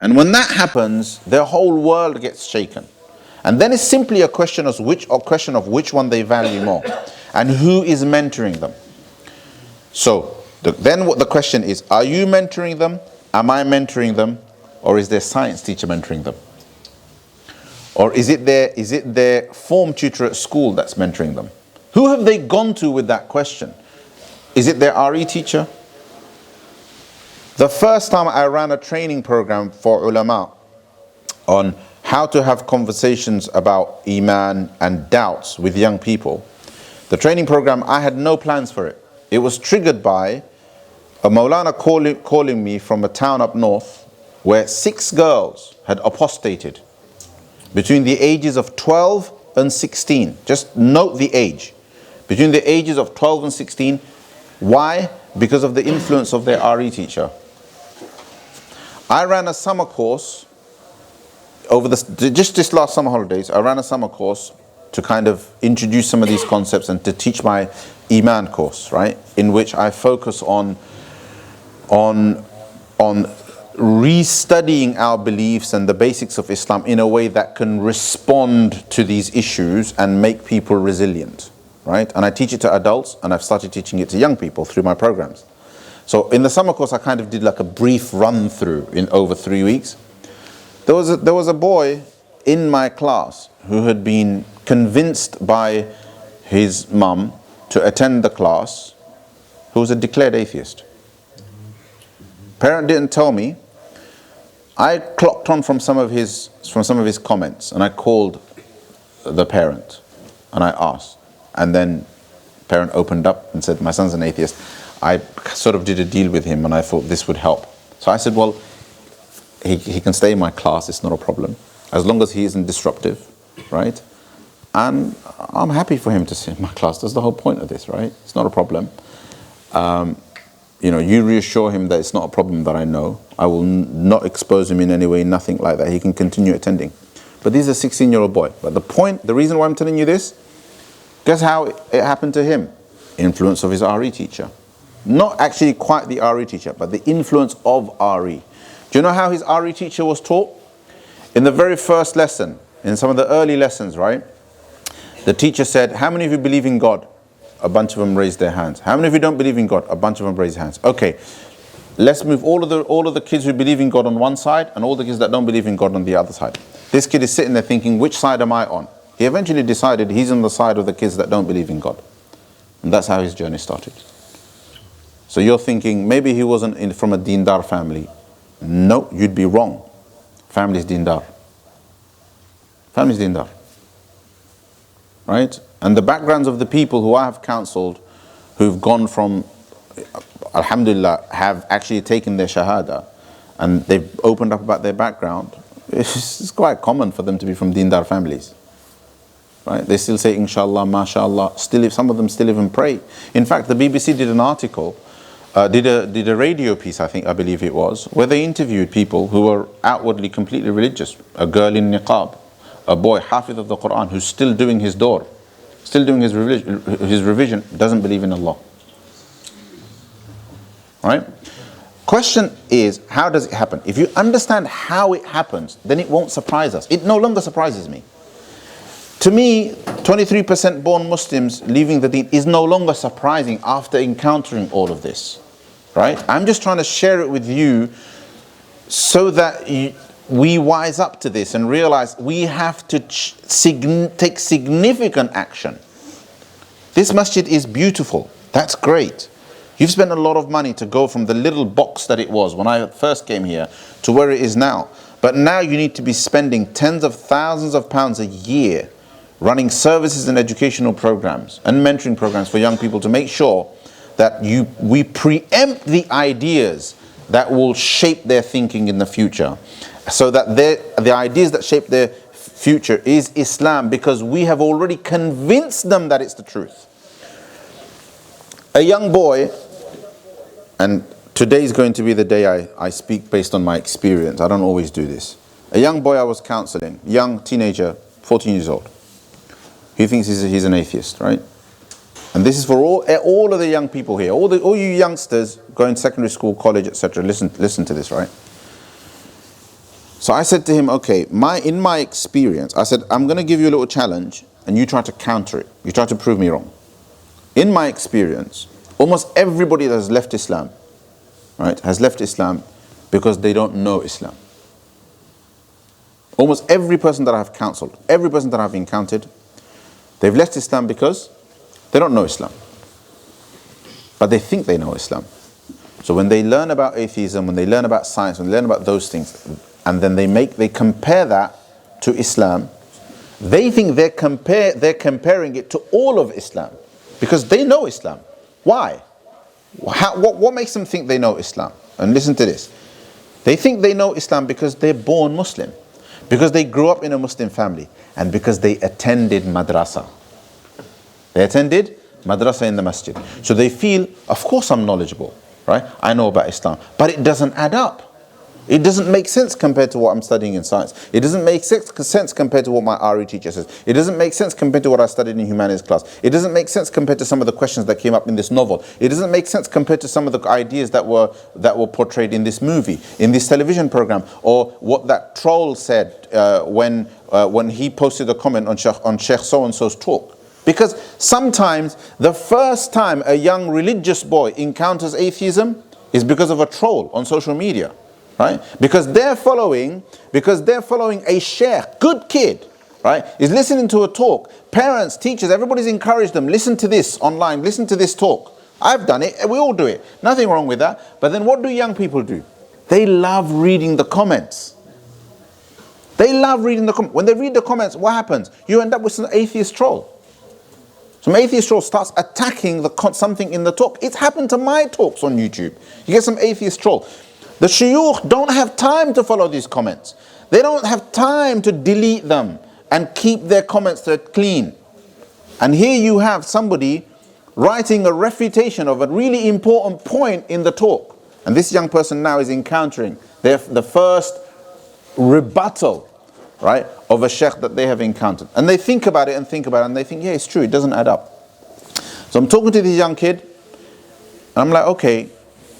And when that happens, their whole world gets shaken. And then it's simply a question of which one they value more and who is mentoring them. So then what the question is, are you mentoring them? Am I mentoring them? Or is their science teacher mentoring them? Or is it their form tutor at school that's mentoring them? Who have they gone to with that question? Is it their RE teacher? The first time I ran a training program for ulama on how to have conversations about iman and doubts with young people, the training program, I had no plans for it. It was triggered by a Maulana calling me from a town up north where 6 girls had apostated between the ages of 12 and 16. Just note the age. Between the ages of 12 and 16. Why? Because of the influence of their RE teacher. I ran a summer course over just this last summer holidays. I ran a summer course to kind of introduce some of these concepts and to teach my Iman course, right? In which I focus on restudying our beliefs and the basics of Islam in a way that can respond to these issues and make people resilient, right? And I teach it to adults, and I've started teaching it to young people through my programs. So in the summer course, I kind of did like a brief run through in over 3 weeks. There was a boy in my class who had been convinced by his mum to attend the class, who was a declared atheist. Parent didn't tell me. I clocked on from some of his comments, and I called the parent and I asked, and then parent opened up and said, my son's an atheist, I sort of did a deal with him and I thought this would help. So I said, well, he can stay in my class, it's not a problem, as long as he isn't disruptive, right? And I'm happy for him to sit in my class. That's the whole point of this, right? It's not a problem. You know, you reassure him that it's not a problem that I know. I will not expose him in any way, nothing like that. He can continue attending. But he's a 16-year-old boy. But the reason why I'm telling you this, guess how it happened to him? Influence of his RE teacher. Not actually quite the RE teacher, but the influence of RE. Do you know how his RE teacher was taught? In the very first lesson, in some of the early lessons, right? The teacher said, how many of you believe in God? A bunch of them raised their hands. How many of you don't believe in God? A bunch of them raised their hands. Okay, let's move all of the kids who believe in God on one side and all the kids that don't believe in God on the other side. This kid is sitting there thinking, which side am I on? He eventually decided he's on the side of the kids that don't believe in God. And that's how his journey started. So you're thinking, maybe he wasn't from a deendar family. No, you'd be wrong. Family's deendar. Family's deendar. Right? And the backgrounds of the people who I have counseled, who've gone from, alhamdulillah, have actually taken their shahada, and they've opened up about their background, it's quite common for them to be from deendar families. Right? They still say inshallah, mashallah, still, some of them still even pray. In fact, the BBC did an article, did a radio piece, I believe it was, where they interviewed people who were outwardly completely religious. A girl in niqab, a boy, hafiz of the Quran, who's still doing his door, still doing his revision, doesn't believe in Allah. Right? Question is, how does it happen? If you understand how it happens, then it won't surprise us. It no longer surprises me. To me, 23% born Muslims leaving the deen is no longer surprising after encountering all of this. Right? I'm just trying to share it with you so that we wise up to this and realize we have to take significant action. This masjid is beautiful. That's great. You've spent a lot of money to go from the little box that it was when I first came here to where it is now. But now you need to be spending tens of thousands of pounds a year running services and educational programs and mentoring programs for young people to make sure that we preempt the ideas that will shape their thinking in the future. So that the ideas that shape their future is Islam, because we have already convinced them that it's the truth. A young boy, and today is going to be the day I speak based on my experience. I don't always do this. A young boy I was counseling, young teenager, 14 years old. He thinks he's an atheist, right? And this is for all of the young people here, all you youngsters going to secondary school, college, etc. Listen to this, right? So I said to him, okay, in my experience, I said, I'm going to give you a little challenge and you try to counter it. You try to prove me wrong. In my experience, almost everybody that has left Islam, right, has left Islam because they don't know Islam. Almost every person that I have counseled, every person that I've encountered, they've left Islam because they don't know Islam. But they think they know Islam. So when they learn about atheism, when they learn about science, when they learn about those things, and then they compare that to Islam, they think they're comparing it to all of Islam because they know Islam. Why? What makes them think they know Islam? And listen to this. They think they know Islam because they're born Muslim, because they grew up in a Muslim family, and because they attended madrasa. They attended madrasa in the masjid. So they feel, of course I'm knowledgeable, right? I know about Islam, but it doesn't add up. It doesn't make sense compared to what I'm studying in science. It doesn't make sense compared to what my RE teacher says. It doesn't make sense compared to what I studied in humanities class. It doesn't make sense compared to some of the questions that came up in this novel. It doesn't make sense compared to some of the ideas that were portrayed in this movie, in this television program, or what that troll said when he posted a comment on Sheikh so-and-so's talk. Because sometimes the first time a young religious boy encounters atheism is because of a troll on social media. Right? Because they're following a sheikh, good kid, right? Is listening to a talk. Parents, teachers, everybody's encouraged them. Listen to this online. Listen to this talk. I've done it. We all do it. Nothing wrong with that. But then what do young people do? They love reading the comments. They love reading the comments. When they read the comments, what happens? You end up with some atheist troll. Some atheist troll starts attacking something in the talk. It's happened to my talks on YouTube. You get some atheist troll. The shuyukh don't have time to follow these comments. They don't have time to delete them and keep their comments clean. And here you have somebody writing a refutation of a really important point in the talk. And this young person now is encountering the first rebuttal, right, of a sheikh that they have encountered. And they think about it and think about it and they think, yeah, it's true, it doesn't add up. So I'm talking to this young kid and I'm like, okay,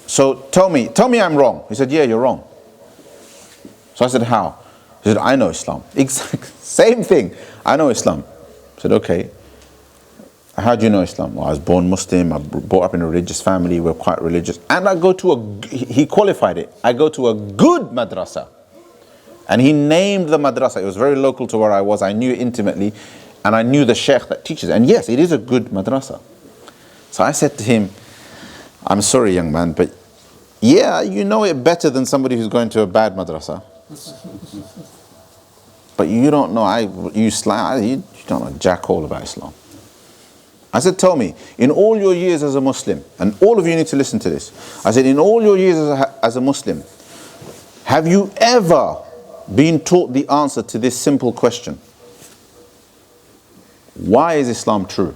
so tell me I'm wrong. He said, yeah, you're wrong. So I said, how? He said, I know Islam. Exactly, same thing. I know Islam. I said, okay. How do you know Islam? Well, I was born Muslim, I brought up in a religious family, we're quite religious. And I go to he qualified it, I go to a good madrasa. And he named the madrasa. It was very local to where I was, I knew it intimately. And I knew the sheikh that teaches. And yes, it is a good madrasa. So I said to him, I'm sorry young man, but yeah, you know it better than somebody who's going to a bad madrasa. But you don't know, you don't know jack all about Islam. I said, tell me, in all your years as a Muslim, and all of you need to listen to this. I said, in all your years as a Muslim, have you ever been taught the answer to this simple question? Why is Islam true?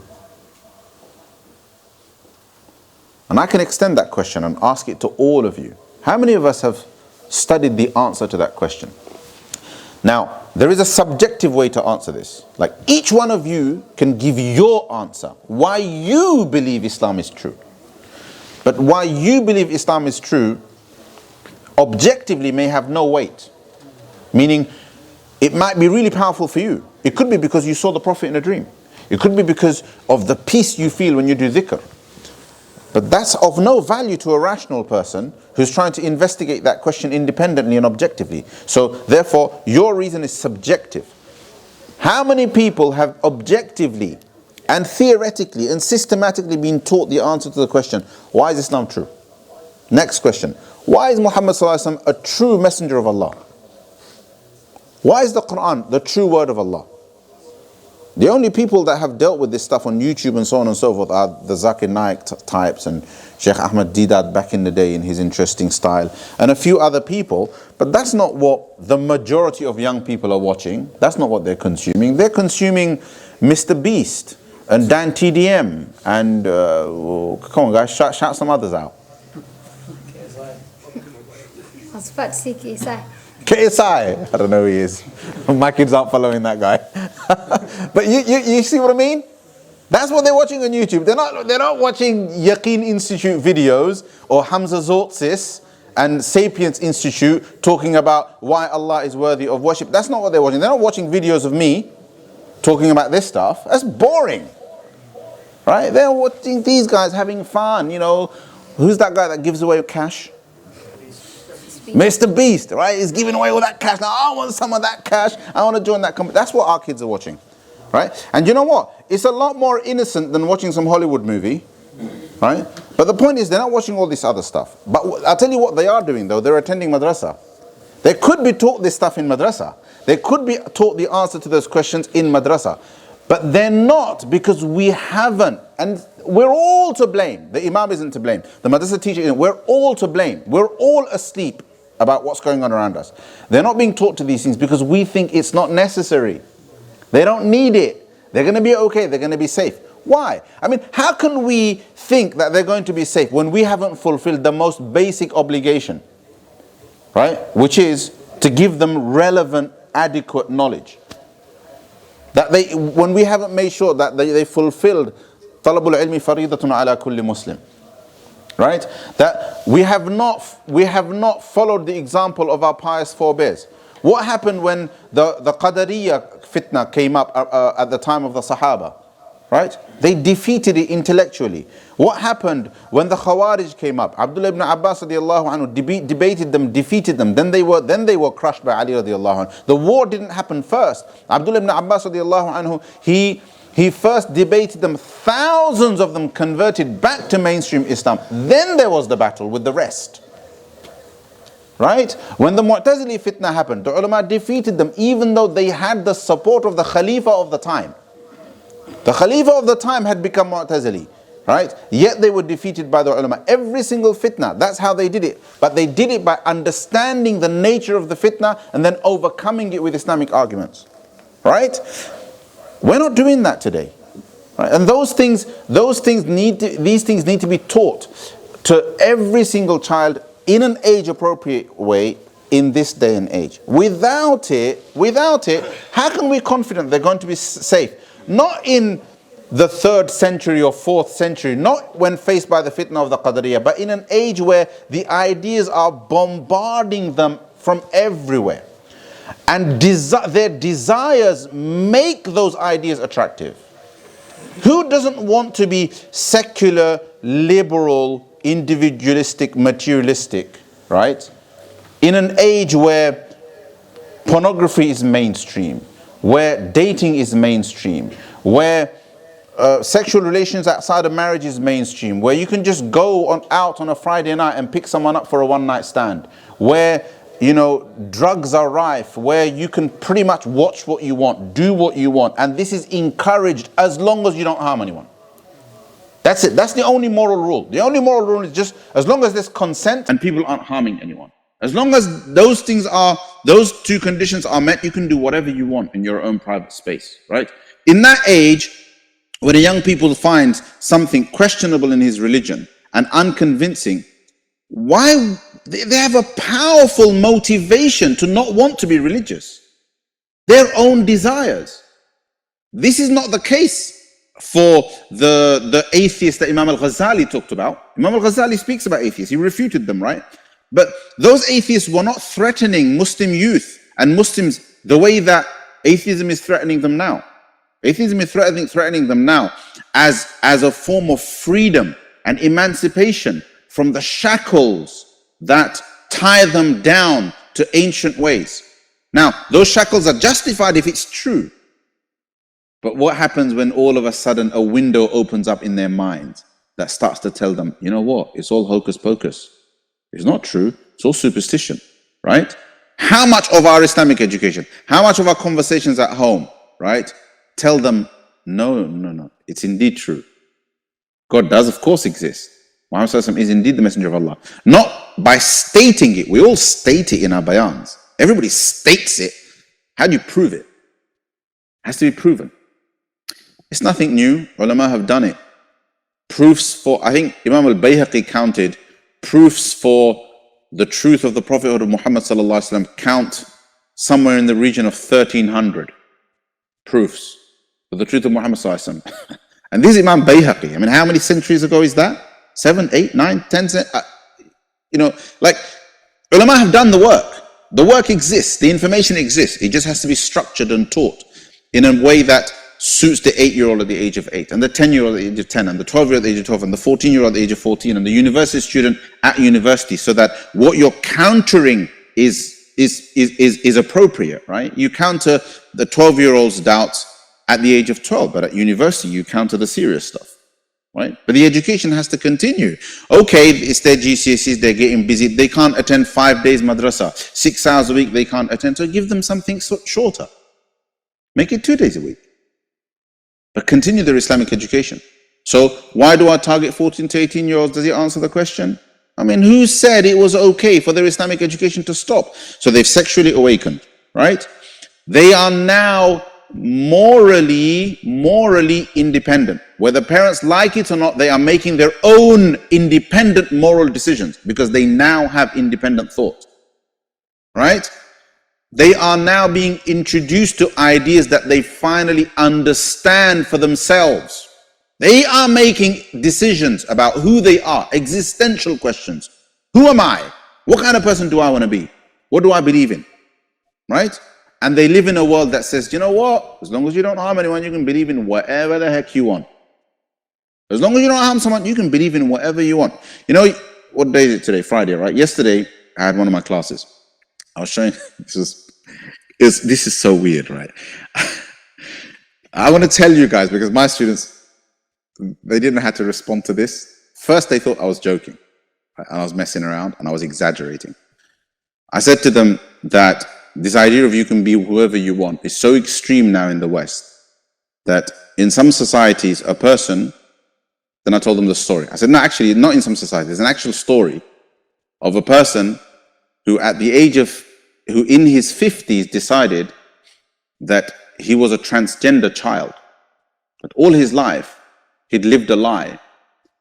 And I can extend that question and ask it to all of you. How many of us have studied the answer to that question? Now, there is a subjective way to answer this. Like each one of you can give your answer, why you believe Islam is true. But why you believe Islam is true, objectively may have no weight. Meaning, it might be really powerful for you. It could be because you saw the Prophet in a dream. It could be because of the peace you feel when you do dhikr. But that's of no value to a rational person who's trying to investigate that question independently and objectively. So therefore, your reason is subjective. How many people have objectively and theoretically and systematically been taught the answer to the question, why is Islam true? Next question, why is Muhammad ﷺ a true messenger of Allah? Why is the Quran the true word of Allah? The only people that have dealt with this stuff on YouTube and so on and so forth are the Zakir Naik types and Shaykh Ahmad Didat back in the day in his interesting style and a few other people. But that's not what the majority of young people are watching. That's not what they're consuming. They're consuming Mr. Beast and Dan TDM and come on guys, shout some others out. I was about to say KSI. KSI, I don't know who he is. My kids aren't following that guy. But you see what I mean? That's what they're watching on YouTube. They're not watching Yaqeen Institute videos or Hamza Zortzis and Sapiens Institute talking about why Allah is worthy of worship. That's not what they're watching. They're not watching videos of me talking about this stuff. That's boring. Right? They're watching these guys having fun. You know, who's that guy that gives away cash? Mr. Beast, right? He's giving away all that cash. Now I want some of that cash. I want to join that company. That's what our kids are watching, right? And you know what? It's a lot more innocent than watching some Hollywood movie, right? But the point is they're not watching all this other stuff. But I'll tell you what they are doing though. They're attending madrasa. They could be taught this stuff in madrasa. They could be taught the answer to those questions in madrasa. But they're not because we haven't. And we're all to blame. The imam isn't to blame. The madrasa teacher isn't. We're all to blame. We're all asleep about what's going on around us. They're not being taught to these things because we think it's not necessary. They don't need it. They're going to be okay. They're going to be safe. Why? I mean, how can we think that they're going to be safe when we haven't fulfilled the most basic obligation, right? Which is to give them relevant, adequate knowledge. That when we haven't made sure that they fulfilled talabul ilmi faridatun ala kulli Muslim. Right? That we have not followed the example of our pious forebears. What happened when the Qadariyya fitna came up at the time of the Sahaba? Right? They defeated it intellectually. What happened when the Khawarij came up? Abdullah ibn Abbas radiallahu anhu debated them, defeated them. Then they were crushed by Ali radiallahu anhu. The war didn't happen first. Abdullah ibn Abbas radiallahu anhu, he first debated them, thousands of them converted back to mainstream Islam. Then there was the battle with the rest. Right? When the Mu'tazili fitna happened, the ulama defeated them even though they had the support of the Khalifa of the time. The Khalifa of the time had become Mu'tazili, right? Yet they were defeated by the ulama. Every single fitna, that's how they did it. But they did it by understanding the nature of the fitna and then overcoming it with Islamic arguments, right? We're not doing that today, right? And these things need to be taught to every single child in an age-appropriate way in this day and age. Without it, how can we be confident they're going to be safe? Not in the 3rd century or 4th century, not when faced by the fitna of the Qadariyah, but in an age where the ideas are bombarding them from everywhere. And their desires make those ideas attractive. Who doesn't want to be secular, liberal, individualistic, materialistic, right? In an age where pornography is mainstream, where dating is mainstream, where sexual relations outside of marriage is mainstream, where you can just go out on a Friday night and pick someone up for a one-night stand, where, you know, drugs are rife, where you can pretty much watch what you want, do what you want, and this is encouraged as long as you don't harm anyone. That's it. That's the only moral rule. The only moral rule is just as long as there's consent and people aren't harming anyone. As long as those two conditions are met, you can do whatever you want in your own private space, right? In that age, when a young people find something questionable in his religion and unconvincing, why they have a powerful motivation to not want to be religious. Their own desires. This is not the case for the atheists that Imam al-Ghazali talked about. Imam al-Ghazali speaks about atheists. He refuted them, right? But those atheists were not threatening Muslim youth and Muslims the way that atheism is threatening them now. Atheism is threatening them now as a form of freedom and emancipation from the shackles that tie them down to ancient ways. Now, those shackles are justified if it's true. But what happens when all of a sudden a window opens up in their minds that starts to tell them, you know what, it's all hocus pocus. It's not true. It's all superstition, right? How much of our Islamic education, how much of our conversations at home, right, tell them, no, it's indeed true. God does, of course, exist. Muhammad Sallallahu Alaihi Wasallam is indeed the messenger of Allah. Not by stating it. We all state it in our bayans. Everybody states it. How do you prove it? It has to be proven. It's nothing new. Ulama have done it. Proofs for, I think Imam al-Bayhaqi counted proofs for the truth of the prophethood of Muhammad Sallallahu Alaihi Wasallam count somewhere in the region of 1,300 proofs for the truth of Muhammad Sallallahu Alaihi Wasallam. And this is Imam Bayhaqi. I mean, how many centuries ago is that? 7, 8, 9, 10, you know, like, ulama have done the work. The work exists, the information exists. It just has to be structured and taught in a way that suits the 8-year-old at the age of 8, and the 10-year-old at the age of 10, and the 12-year-old at the age of 12, and the 14-year-old at the age of 14, and the university student at university, so that what you're countering is appropriate, right? You counter the 12-year-old's doubts at the age of 12, but at university you counter the serious stuff. Right? But the education has to continue. Okay, it's their GCSEs, they're getting busy. They can't attend 5 days madrasa. 6 hours a week they can't attend. So give them something shorter. Make it 2 days a week. But continue their Islamic education. So why do I target 14 to 18-year-olds? Does it answer the question? I mean, who said it was okay for their Islamic education to stop? So they've sexually awakened, right? They are now morally independent. Whether parents like it or not, they are making their own independent moral decisions because they now have independent thought, right? They are now being introduced to ideas that they finally understand for themselves. They are making decisions about who they are, existential questions. Who am I? What kind of person do I want to be? What do I believe in? Right? And they live in a world that says, you know what? As long as you don't harm anyone, you can believe in whatever the heck you want. As long as you don't harm someone, you can believe in whatever you want. You know, what day is it today? Friday, right? Yesterday, I had one of my classes. I was showing, this is so weird, right? I want to tell you guys, because my students, they didn't know how to respond to this. First, they thought I was joking, right? And I was messing around, and I was exaggerating. I said to them that this idea of you can be whoever you want is so extreme now in the West that in some societies, a person, then I told them the story. I said, no, actually, not in some societies. There's an actual story of a person who who in his 50s decided that he was a transgender child. But all his life, he'd lived a lie.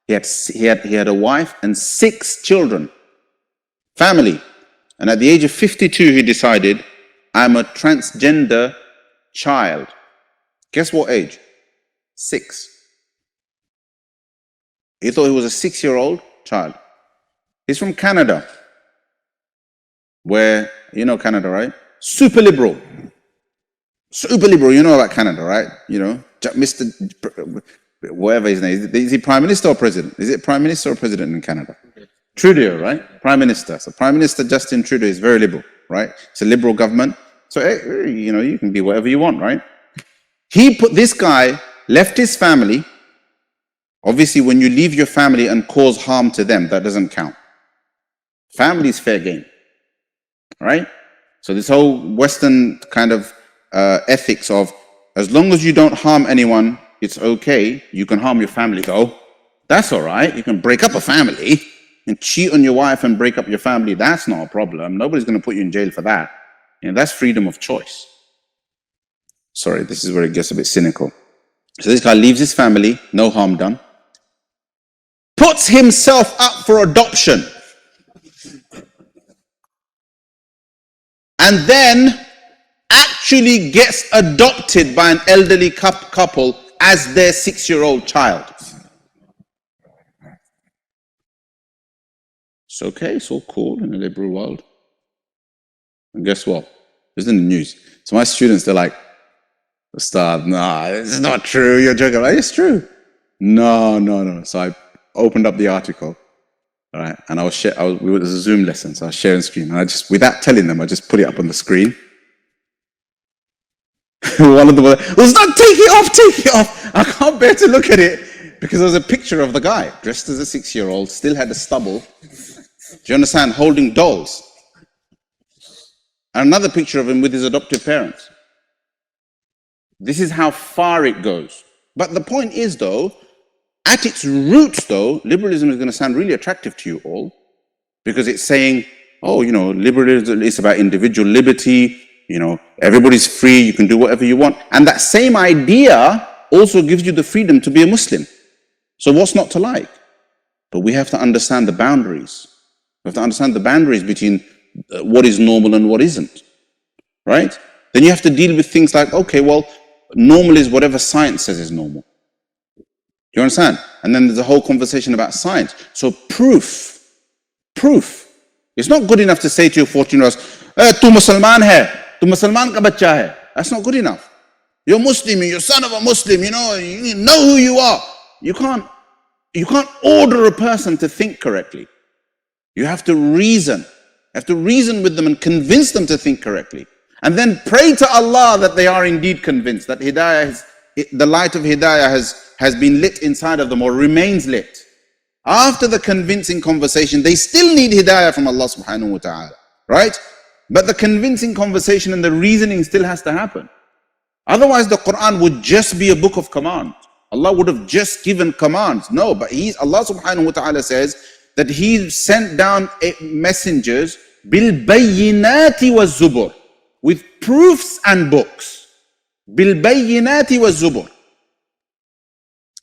He had a wife and 6 children, family. And at the age of 52, he decided, I'm a transgender child. Guess what age? 6. He thought he was a 6-year-old child. He's from Canada, where, you know Canada, right? Super liberal. Super liberal, you know about Canada, right? You know, Mr. Whatever his name is. Is he Prime Minister or President? Is it Prime Minister or President in Canada? Trudeau, right? Prime Minister. So Prime Minister Justin Trudeau is very liberal, right? It's a liberal government. So, you know, you can be whatever you want, right? This guy left his family. Obviously, when you leave your family and cause harm to them, that doesn't count. Family is fair game, right? So this whole Western kind of ethics of, as long as you don't harm anyone, it's okay. You can harm your family. Go, that's all right. You can break up a family and cheat on your wife and break up your family. That's not a problem. Nobody's going to put you in jail for that. You know, that's freedom of choice. Sorry, this is where it gets a bit cynical. So this guy leaves his family, no harm done, puts himself up for adoption, and then actually gets adopted by an elderly couple as their 6-year-old child. It's okay, it's all cool in a liberal world. And guess what? It's in the news. So my students, they're like, Ustad, nah, this is not true, you're joking. I'm like, it's true. No. So I opened up the article, all right, and it was a Zoom lesson, so I was sharing screen, and I just, without telling them, I just put it up on the screen. One of them was like, Ustad, take it off. I can't bear to look at it, because there was a picture of the guy, dressed as a 6-year-old, still had a stubble, do you understand, holding dolls. And another picture of him with his adoptive parents. This is how far it goes. But the point is, though, at its roots, though, liberalism is going to sound really attractive to you all, because it's saying, oh, you know, liberalism is about individual liberty, you know, everybody's free, you can do whatever you want. And that same idea also gives you the freedom to be a Muslim. So what's not to like? But we have to understand the boundaries. We have to understand the boundaries between what is normal and what isn't, right? Then you have to deal with things like, okay, well, normal is whatever science says is normal. Do you understand? And then there's a whole conversation about science. So proof. It's not good enough to say to your 14-year-old, tu Musliman hai, tu Musliman ka bachcha hai. That's not good enough. You're Muslim, you're son of a Muslim, you know who you are. You can't order a person to think correctly. You have to reason. You have to reason with them and convince them to think correctly. And then pray to Allah that they are indeed convinced, that the light of Hidayah has been lit inside of them or remains lit. After the convincing conversation, they still need Hidayah from Allah subhanahu wa ta'ala, right? But the convincing conversation and the reasoning still has to happen. Otherwise, the Quran would just be a book of commands. Allah would have just given commands. No, but Allah subhanahu wa ta'ala says that He sent down messengers bil bayyinati wa zubur, with proofs and books. Bil bayyinati wa zubur.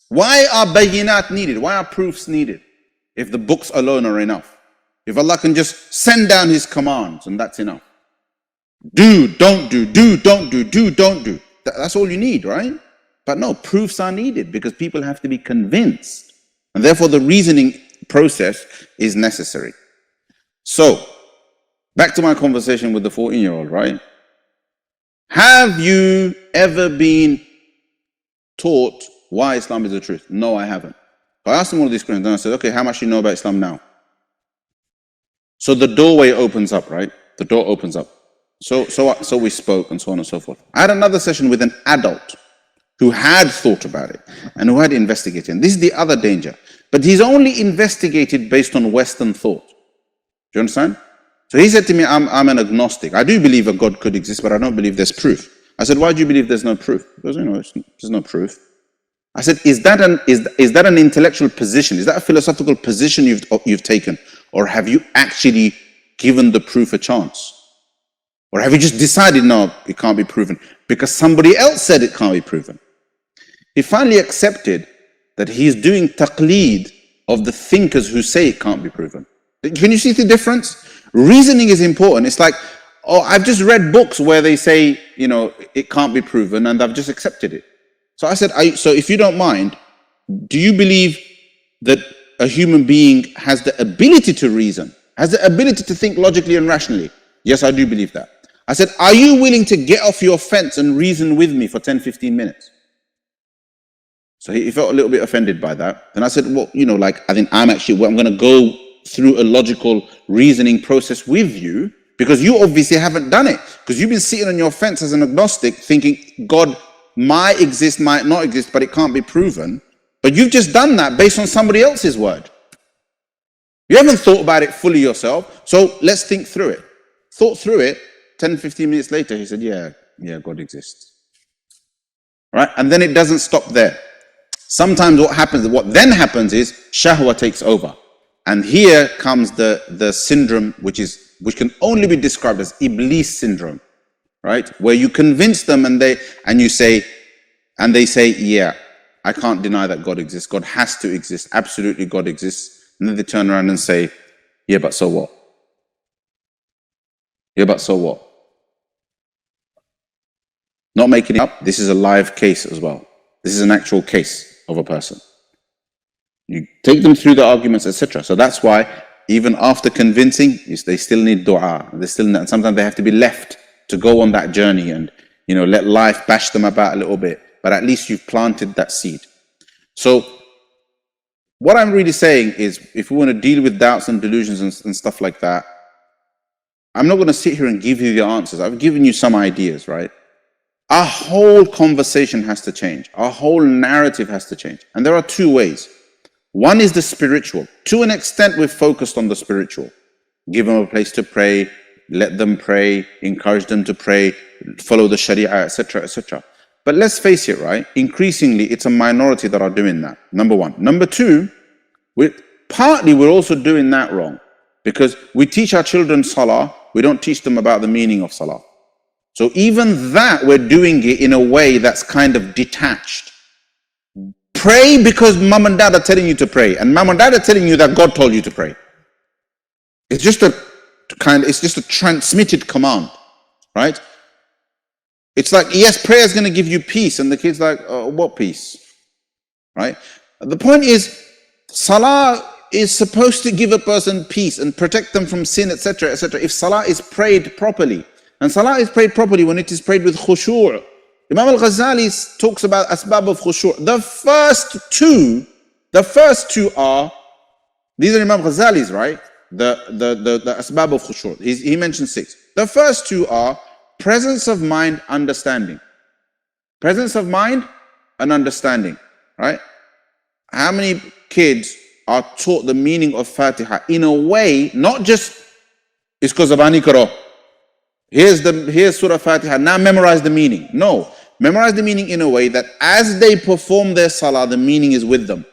Why are bayyinat needed? Why are proofs needed? If the books alone are enough. If Allah can just send down His commands and that's enough. Do, don't do, don't do. That's all you need, right? But no, proofs are needed because people have to be convinced. And therefore the reasoning process is necessary. So, back to my conversation with the 14-year-old, right? Have you ever been taught why Islam is the truth? No, I haven't. I asked him all these questions and I said, okay, how much do you know about Islam now? So the doorway opens up, right? The door opens up. So we spoke and so on and so forth. I had another session with an adult who had thought about it and who had investigated. And this is the other danger. But he's only investigated based on Western thought. Do you understand? So he said to me, I'm an agnostic. I do believe a God could exist, but I don't believe there's proof. I said, why do you believe there's no proof? Because, there's no proof. I said, is that an intellectual position? Is that a philosophical position you've taken? Or have you actually given the proof a chance? Or have you just decided, no, it can't be proven because somebody else said it can't be proven? He finally accepted that he's doing taqleed of the thinkers who say it can't be proven. Can you see the difference? Reasoning is important. It's like, oh, I've just read books where they say, it can't be proven, and I've just accepted it. So I said, so if you don't mind, do you believe that a human being has the ability to reason, has the ability to think logically and rationally? Yes, I do believe that. I said, are you willing to get off your fence and reason with me for 10, 15 minutes? So he felt a little bit offended by that. And I said, well, I think I'm going to go through a logical reasoning process with you, because you obviously haven't done it, because you've been sitting on your fence as an agnostic thinking God might exist, might not exist, but it can't be proven. But you've just done that based on somebody else's word. You haven't thought about it fully yourself. So let's think through it. Thought through it. 10, 15 minutes later, he said, yeah, God exists. Right? And then it doesn't stop there. Sometimes what then happens is shahwa takes over. And here comes the syndrome, which can only be described as Iblis syndrome, right? Where you convince them and they say, yeah, I can't deny that God exists. God has to exist. Absolutely, God exists. And then they turn around and say, yeah, but so what? Yeah, but so what? Not making it up. This is a live case as well. This is an actual case of a person. You take them through the arguments, etc. So that's why even after convincing, they still need dua. And sometimes they have to be left to go on that journey and let life bash them about a little bit. But at least you've planted that seed. So what I'm really saying is, if we want to deal with doubts and delusions and stuff like that, I'm not going to sit here and give you the answers. I've given you some ideas, right? Our whole conversation has to change. Our whole narrative has to change. And there are two ways. One is the spiritual. To an extent, we're focused on the spiritual. Give them a place to pray, let them pray, encourage them to pray, follow the Sharia, etc., etc. But let's face it, right? Increasingly, it's a minority that are doing that. Number one. Number two, we're also doing that wrong, because we teach our children salah, we don't teach them about the meaning of salah. So even that, we're doing it in a way that's kind of detached. Pray because mom and dad are telling you to pray, and mom and dad are telling you that God told you to pray. It's just a transmitted command, right? It's like, yes, prayer is going to give you peace, and the kid's like, oh, what peace? Right? The point is, salah is supposed to give a person peace and protect them from sin, etc., etc. If salah is prayed properly, and salah is prayed properly when it is prayed with khushu'. Imam al-Ghazali talks about asbab of khushu'. The first two are, these are Imam Ghazali's, right? The asbab of khushu'. He mentioned 6. The first two are presence of mind, understanding. Presence of mind and understanding, right? How many kids are taught the meaning of Fatiha in a way, not just it's because of Anikaro. Here's Surah Fatiha, now memorize the meaning. No, memorize the meaning in a way that as they perform their salah, the meaning is with them.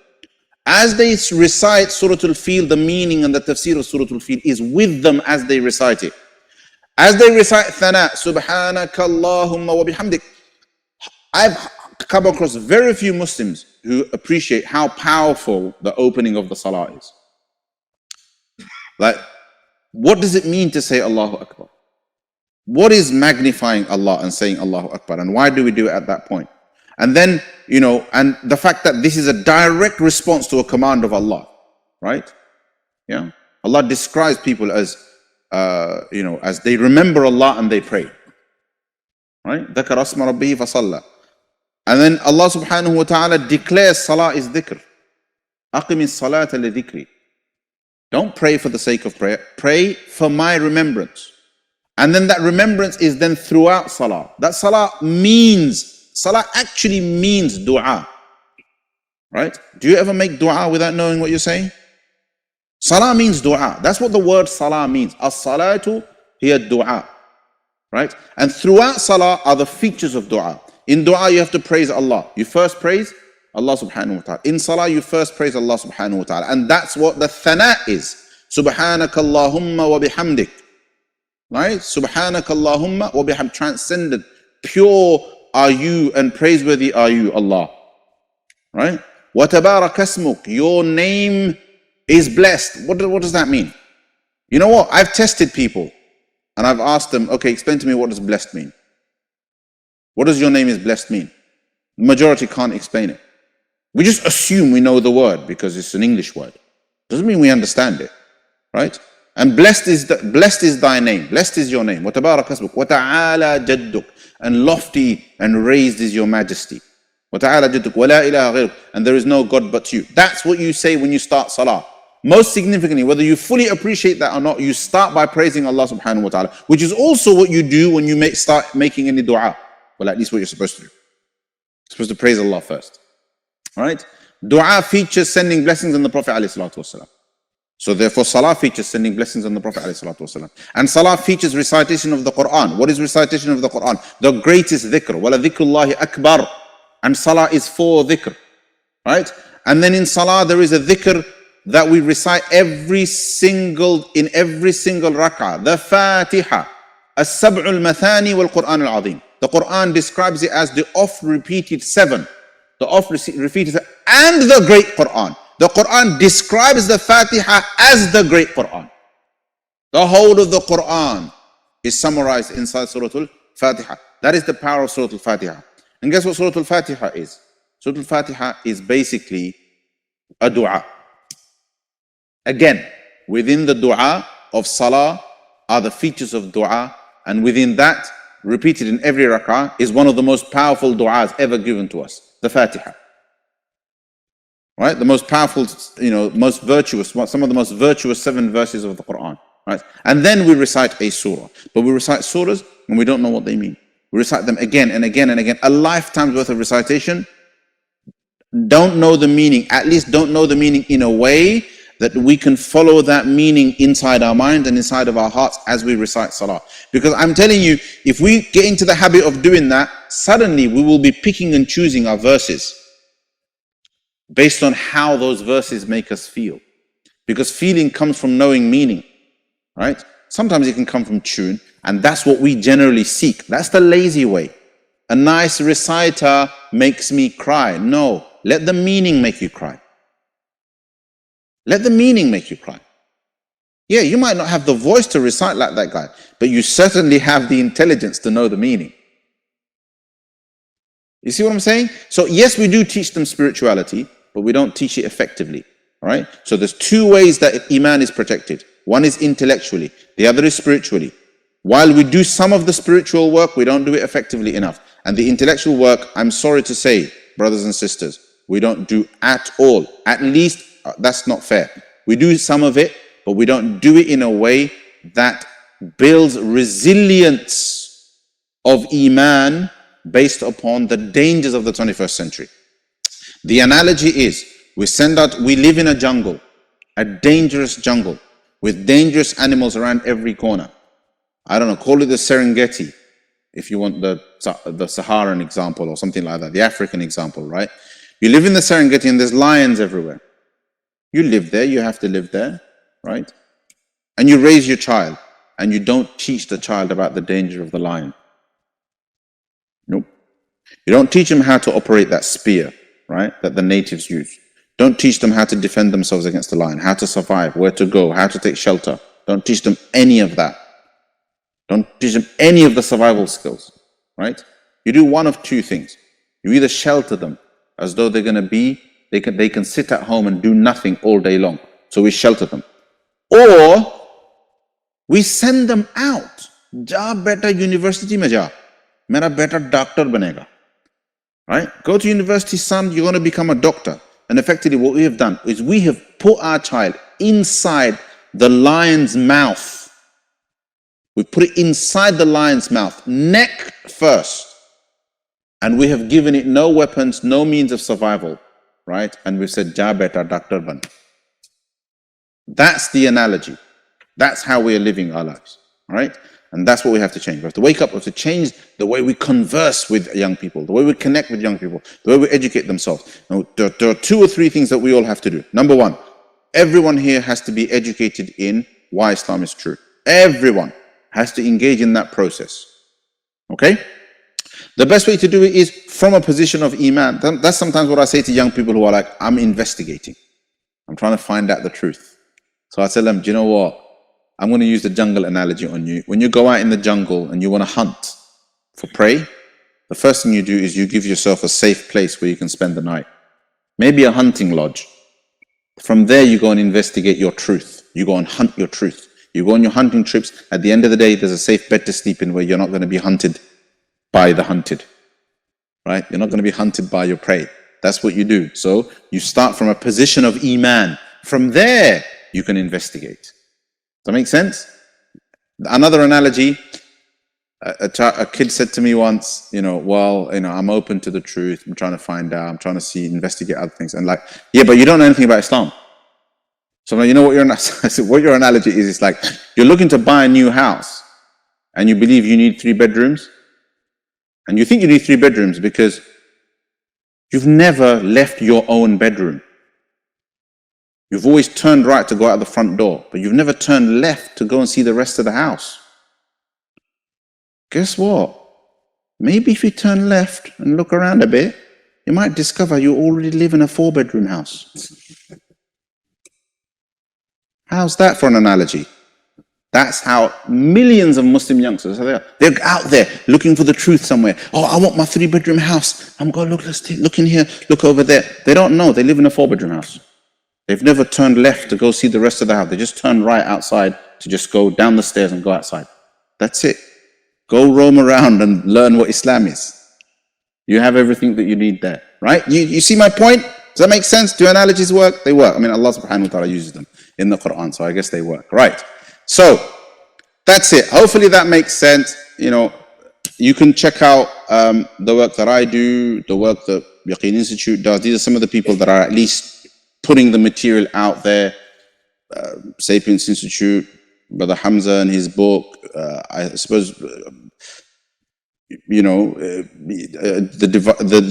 As they recite Surah Al-Fil, the meaning and the tafsir of Surah Al-Fil is with them as they recite it. As they recite Thana, Subhanaka Allahumma wa bihamdik. I've come across very few Muslims who appreciate how powerful the opening of the salah is. Like, what does it mean to say Allahu Akbar? What is magnifying Allah and saying Allahu Akbar? And why do we do it at that point? And then, and the fact that this is a direct response to a command of Allah, right? Yeah. Allah describes people as, as they remember Allah and they pray, right? ذَكَرَ اسْمَ رَبِّهِ فَصَلَّى. And then Allah subhanahu wa ta'ala declares salah is dhikr. أَقِمِ الصَّلَاةَ لِذِكْرِ. Don't pray for the sake of prayer. Pray for my remembrance. And then that remembrance is then throughout salah. That salah actually means dua. Right? Do you ever make dua without knowing what you're saying? Salah means dua. That's what the word salah means. As-salatu hiya dua. Right? And throughout salah are the features of dua. In dua you have to praise Allah. You first praise Allah subhanahu wa ta'ala. In salah, you first praise Allah subhanahu wa ta'ala. And that's what the thana is. Subhanaka Allahumma wa bihamdik. Right? Subhanaka Allahumma wa bihamdik. Transcendent. Pure are you and praiseworthy are you, Allah. Right? Wa tabarak asmuk. Your name is blessed. What does that mean? You know what? I've tested people and I've asked them, okay, explain to me what does blessed mean? What does your name is blessed mean? The majority can't explain it. We just assume we know the word because it's an English word. Doesn't mean we understand it, right? And blessed is thy name. Blessed is your name. Wa tabarak asmuk. Wa ta'ala jadduk. And lofty and raised is your majesty. Wa ta'ala jadduk. Wa la ilaha ghayruk. And there is no God but you. That's what you say when you start salah. Most significantly, whether you fully appreciate that or not, you start by praising Allah subhanahu wa ta'ala, which is also what you do when you start making any dua. Well, at least what you're supposed to do. You're supposed to praise Allah first. All right? Dua features sending blessings on the Prophet ﷺ. So therefore, salah features sending blessings on the Prophet ﷺ. And salah features recitation of the Quran. What is recitation of the Quran? The greatest dhikr. Wala dhikrullahi akbar. And salah is for dhikr. Right? And then in salah, there is a dhikr that we recite in every single rak'ah. The Fatiha. As-sab'ul mathani wal Quran al-azim. The Quran describes it as the oft-repeated seven. The oft-repeated seven. And the great Quran. The Quran describes the Fatiha as the great Quran. The whole of the Quran is summarized inside Surah Al-Fatiha. That is the power of Surah Al-Fatiha. And guess what Surah Al-Fatiha is? Surah Al-Fatiha is basically a dua. Again, within the dua of salah are the features of dua, and within that, repeated in every rak'ah, is one of the most powerful du'as ever given to us, the Fatiha. Right? The most powerful, most virtuous, some of the most virtuous 7 verses of the Quran. Right? And then we recite a surah. But we recite surahs and we don't know what they mean. We recite them again and again and again. A lifetime's worth of recitation. Don't know the meaning. At least don't know the meaning in a way that we can follow that meaning inside our mind and inside of our hearts as we recite salah. Because I'm telling you, if we get into the habit of doing that, suddenly we will be picking and choosing our verses based on how those verses make us feel. Because feeling comes from knowing meaning, right? Sometimes it can come from tune, and that's what we generally seek. That's the lazy way. A nice reciter makes me cry. No, let the meaning make you cry. Let the meaning make you cry. Yeah, you might not have the voice to recite like that guy, but you certainly have the intelligence to know the meaning. You see what I'm saying? So yes, we do teach them spirituality, but we don't teach it effectively. All right? So there's 2 ways that Iman is protected. One is intellectually, the other is spiritually. While we do some of the spiritual work, we don't do it effectively enough. And the intellectual work, I'm sorry to say, brothers and sisters, we don't do at all. At least, that's not fair. We do some of it, but we don't do it in a way that builds resilience of Iman based upon the dangers of the 21st century. The analogy is, we live in a jungle, a dangerous jungle, with dangerous animals around every corner. I don't know, call it the Serengeti, if you want the Saharan example or something like that, the African example, right? You live in the Serengeti and there's lions everywhere. You live there, you have to live there, right? And you raise your child, and you don't teach the child about the danger of the lion. Nope. You don't teach them how to operate that spear, right, that the natives use. Don't teach them how to defend themselves against the lion, how to survive, where to go, how to take shelter. Don't teach them any of that. Don't teach them any of the survival skills, right? You do one of 2 things. You either shelter them as though they're going to be, they can sit at home and do nothing all day long. So we shelter them. Or we send them out. Ja beta university mein ja. Mera beta doctor banega. Right? Go to university, son, you're going to become a doctor. And effectively what we have done is we have put our child inside the lion's mouth. We put it inside the lion's mouth, neck first. And we have given it no weapons, no means of survival. Right? And we've said, Ja beta doctor ban. That's the analogy. That's how we are living our lives. Right? And that's what we have to change. We have to wake up, we have to change the way we converse with young people, the way we connect with young people, the way we educate themselves. Now, there are 2 or 3 things that we all have to do. Number 1, everyone here has to be educated in why Islam is true. Everyone has to engage in that process. Okay? The best way to do it is from a position of Iman. That's sometimes what I say to young people who are like, I'm investigating. I'm trying to find out the truth. So I tell them, do you know what? I'm going to use the jungle analogy on you. When you go out in the jungle and you want to hunt for prey, the first thing you do is you give yourself a safe place where you can spend the night. Maybe a hunting lodge. From there, you go and investigate your truth. You go and hunt your truth. You go on your hunting trips. At the end of the day, there's a safe bed to sleep in where you're not going to be hunted by the hunted. Right? You're not going to be hunted by your prey. That's what you do. So you start from a position of Iman. From there, you can investigate. Does that make sense? Another analogy, a kid said to me once, I'm open to the truth. I'm trying to find out. I'm trying to investigate other things. And like, yeah, but you don't know anything about Islam. So I'm like, you know what I said, what your analogy is? It's like, you're looking to buy a new house and you believe you need 3 bedrooms. And you think you need 3 bedrooms because you've never left your own bedroom. You've always turned right to go out the front door, but you've never turned left to go and see the rest of the house. Guess what? Maybe if you turn left and look around a bit, you might discover you already live in a 4-bedroom house. How's that for an analogy? That's how millions of Muslim youngsters are. They're out there looking for the truth somewhere. Oh, I want my 3-bedroom house. I'm going to look in here, look over there. They don't know. They live in a 4-bedroom house. They've never turned left to go see the rest of the house. They just turn right outside to just go down the stairs and go outside. That's it. Go roam around and learn what Islam is. You have everything that you need there, right? You see my point? Does that make sense? Do analogies work? They work. I mean, Allah subhanahu wa ta'ala uses them in the Quran, so I guess they work. Right. So, that's it. Hopefully that makes sense. You can check out the work that I do, the work that Yaqeen Institute does. These are some of the people that are at least putting the material out there. Sapiens Institute, Brother Hamza and his book, I suppose, the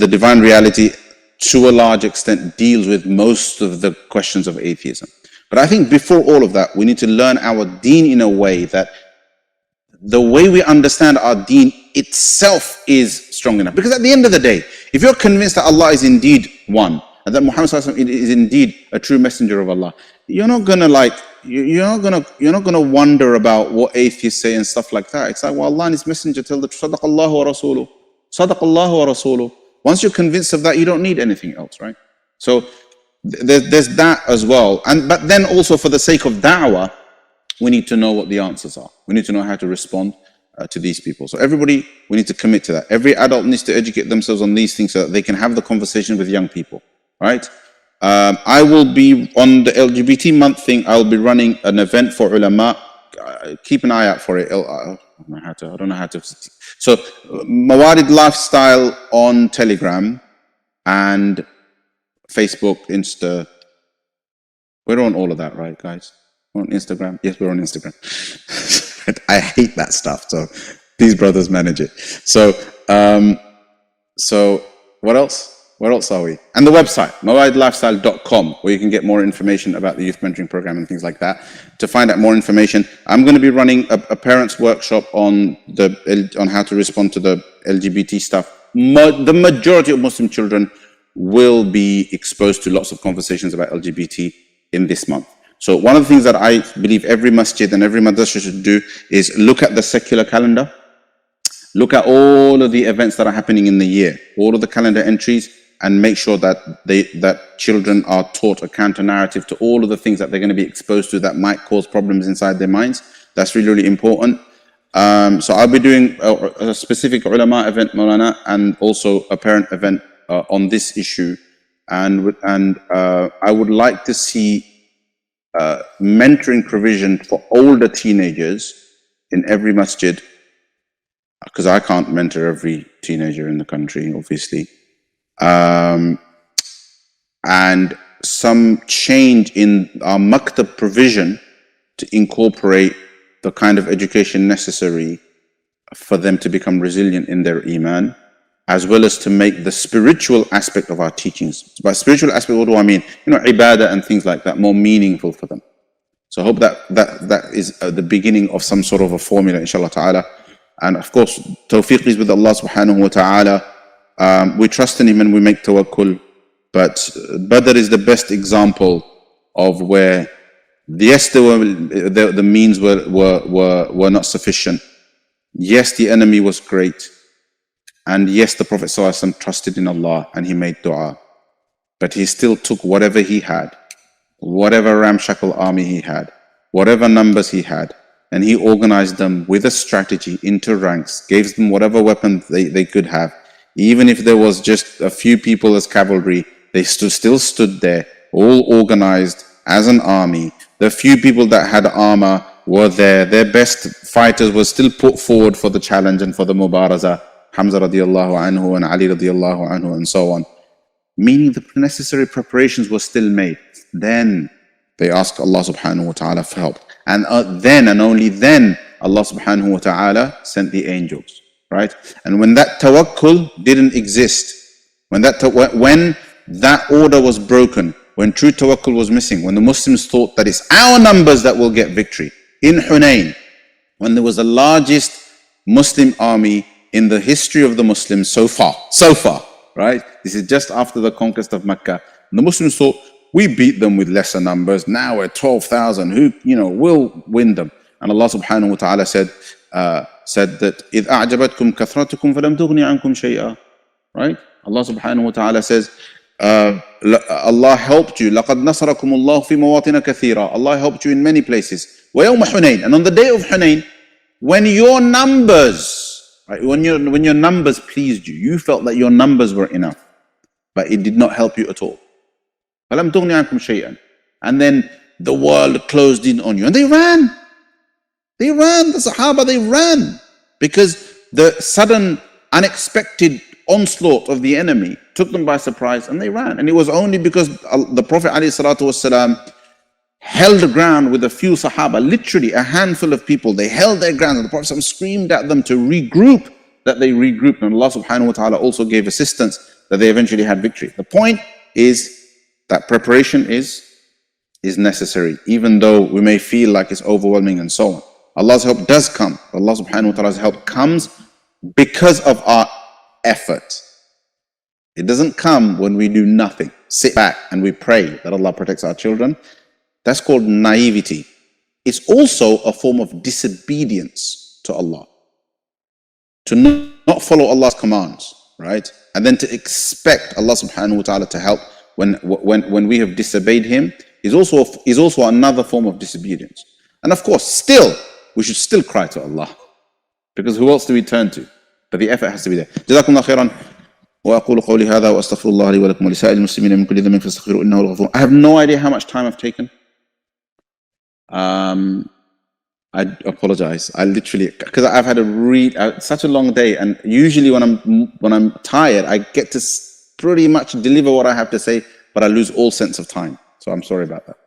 divine reality to a large extent deals with most of the questions of atheism. But I think before all of that, we need to learn our deen in a way that the way we understand our deen itself is strong enough. Because at the end of the day, if you're convinced that Allah is indeed one, and that Muhammad is indeed a true messenger of Allah, you're not gonna wonder about what atheists say and stuff like that. It's like, well, Allah and His Messenger tell the truth. Sadaqallahu wa rasuluh. Sadaqallahu wa rasuluh. Once you're convinced of that, you don't need anything else, right? So there's that as well. But then also for the sake of da'wah, we need to know what the answers are. We need to know how to respond to these people. So everybody, we need to commit to that. Every adult needs to educate themselves on these things so that they can have the conversation with young people. Right? I will be on the LGBT month thing. I'll be running an event for ulama. Keep an eye out for it. I don't know how to. So, Mawarid Lifestyle on Telegram and Facebook, Insta. We're on all of that, right, guys? We're on Instagram. Yes, we're on Instagram. I hate that stuff. So, these brothers manage it. So what else? Where else are we? And the website, mawaridlifestyle.com, where you can get more information about the youth mentoring program and things like that. To find out more information, I'm going to be running a parents' workshop on how to respond to the LGBT stuff. The majority of Muslim children will be exposed to lots of conversations about LGBT in this month. So one of the things that I believe every masjid and every madrasa should do is look at the secular calendar. Look at all of the events that are happening in the year, all of the calendar entries, and make sure that children are taught a counter narrative to all of the things that they're going to be exposed to that might cause problems inside their minds. That's really, really important. So I'll be doing a specific ulama event, Maulana, and also a parent event on this issue. And I would like to see mentoring provision for older teenagers in every masjid, because I can't mentor every teenager in the country, obviously. And some change in our maktab provision to incorporate the kind of education necessary for them to become resilient in their iman, as well as to make the spiritual aspect of our teachings. By spiritual aspect, what do I mean? Ibadah and things like that, more meaningful for them. So I hope that is the beginning of some sort of a formula, inshallah ta'ala. And of course, tawfiq is with Allah subhanahu wa ta'ala. We trust in Him and we make tawakkul. But Badr is the best example of where, yes, the means were not sufficient. Yes, the enemy was great. And yes, the Prophet ﷺ trusted in Allah and he made dua. But he still took whatever he had, whatever ramshackle army he had, whatever numbers he had, and he organized them with a strategy into ranks, gave them whatever weapons they could have. Even if there was just a few people as cavalry, they still stood there, all organized as an army. The few people that had armor were there. Their best fighters were still put forward for the challenge and for the mubaraza. Hamza radiallahu anhu and Ali radiallahu anhu and so on. Meaning the necessary preparations were still made. Then they asked Allah subhanahu wa ta'ala for help. And then and only then Allah subhanahu wa ta'ala sent the angels. Right? And when that tawakkul didn't exist, when that order was broken, when true tawakkul was missing, when the Muslims thought that it's our numbers that will get victory. In Hunayn, when there was the largest Muslim army in the history of the Muslims so far, right? This is just after the conquest of Mecca. And the Muslims thought, we beat them with lesser numbers. Now we're 12,000. Who, will win them? And Allah subhanahu wa ta'ala said that, إِذْ أَعْجَبَتْكُمْ كَثْرَتُكُمْ فَلَمْ تُغْنِ عَنْكُمْ شَيْئًا. Right? Allah subhanahu wa ta'ala says, Allah helped you. لَقَدْ نَصَرَكُمُ اللَّهُ فِي مَوَاطِنَ كَثِيرًا. Allah helped you in many places. وَيَوْمَ حُنَيْنٍ. And on the day of Hunayn, when your numbers, right, when your numbers pleased you, you felt that your numbers were enough, but it did not help you at all. فَلَمْ تُغْنِ عَنْكُمْ شَيْئًا. And then the world closed in on you. And they ran. The Sahaba, they ran. Because the sudden, unexpected onslaught of the enemy took them by surprise and they ran. And it was only because the Prophet ﷺ held the ground with a few Sahaba, literally a handful of people. They held their ground and the Prophet ﷺ screamed at them to regroup, that they regrouped. And Allah subhanahu wa ta'ala also gave assistance that they eventually had victory. The point is that preparation is necessary, even though we may feel like it's overwhelming and so on. Allah's help does come. Allah subhanahu wa ta'ala's help comes because of our effort. It doesn't come when we do nothing. Sit back and we pray that Allah protects our children. That's called naivety. It's also a form of disobedience to Allah. To not follow Allah's commands, right? And then to expect Allah subhanahu wa ta'ala to help when we have disobeyed Him is also another form of disobedience. And of course, we should still cry to Allah. Because who else do we turn to? But the effort has to be there. جزاكم الله خيرا. وأقول قولي هذا وأستغفر الله لي ولكم ولسائر المسلمين من كل ذنب فاستغفروه إنه هو الغفور. I have no idea how much time I've taken. I apologize. I literally, because I've had such a long day, and usually when I'm tired, I get to pretty much deliver what I have to say, but I lose all sense of time. So I'm sorry about that.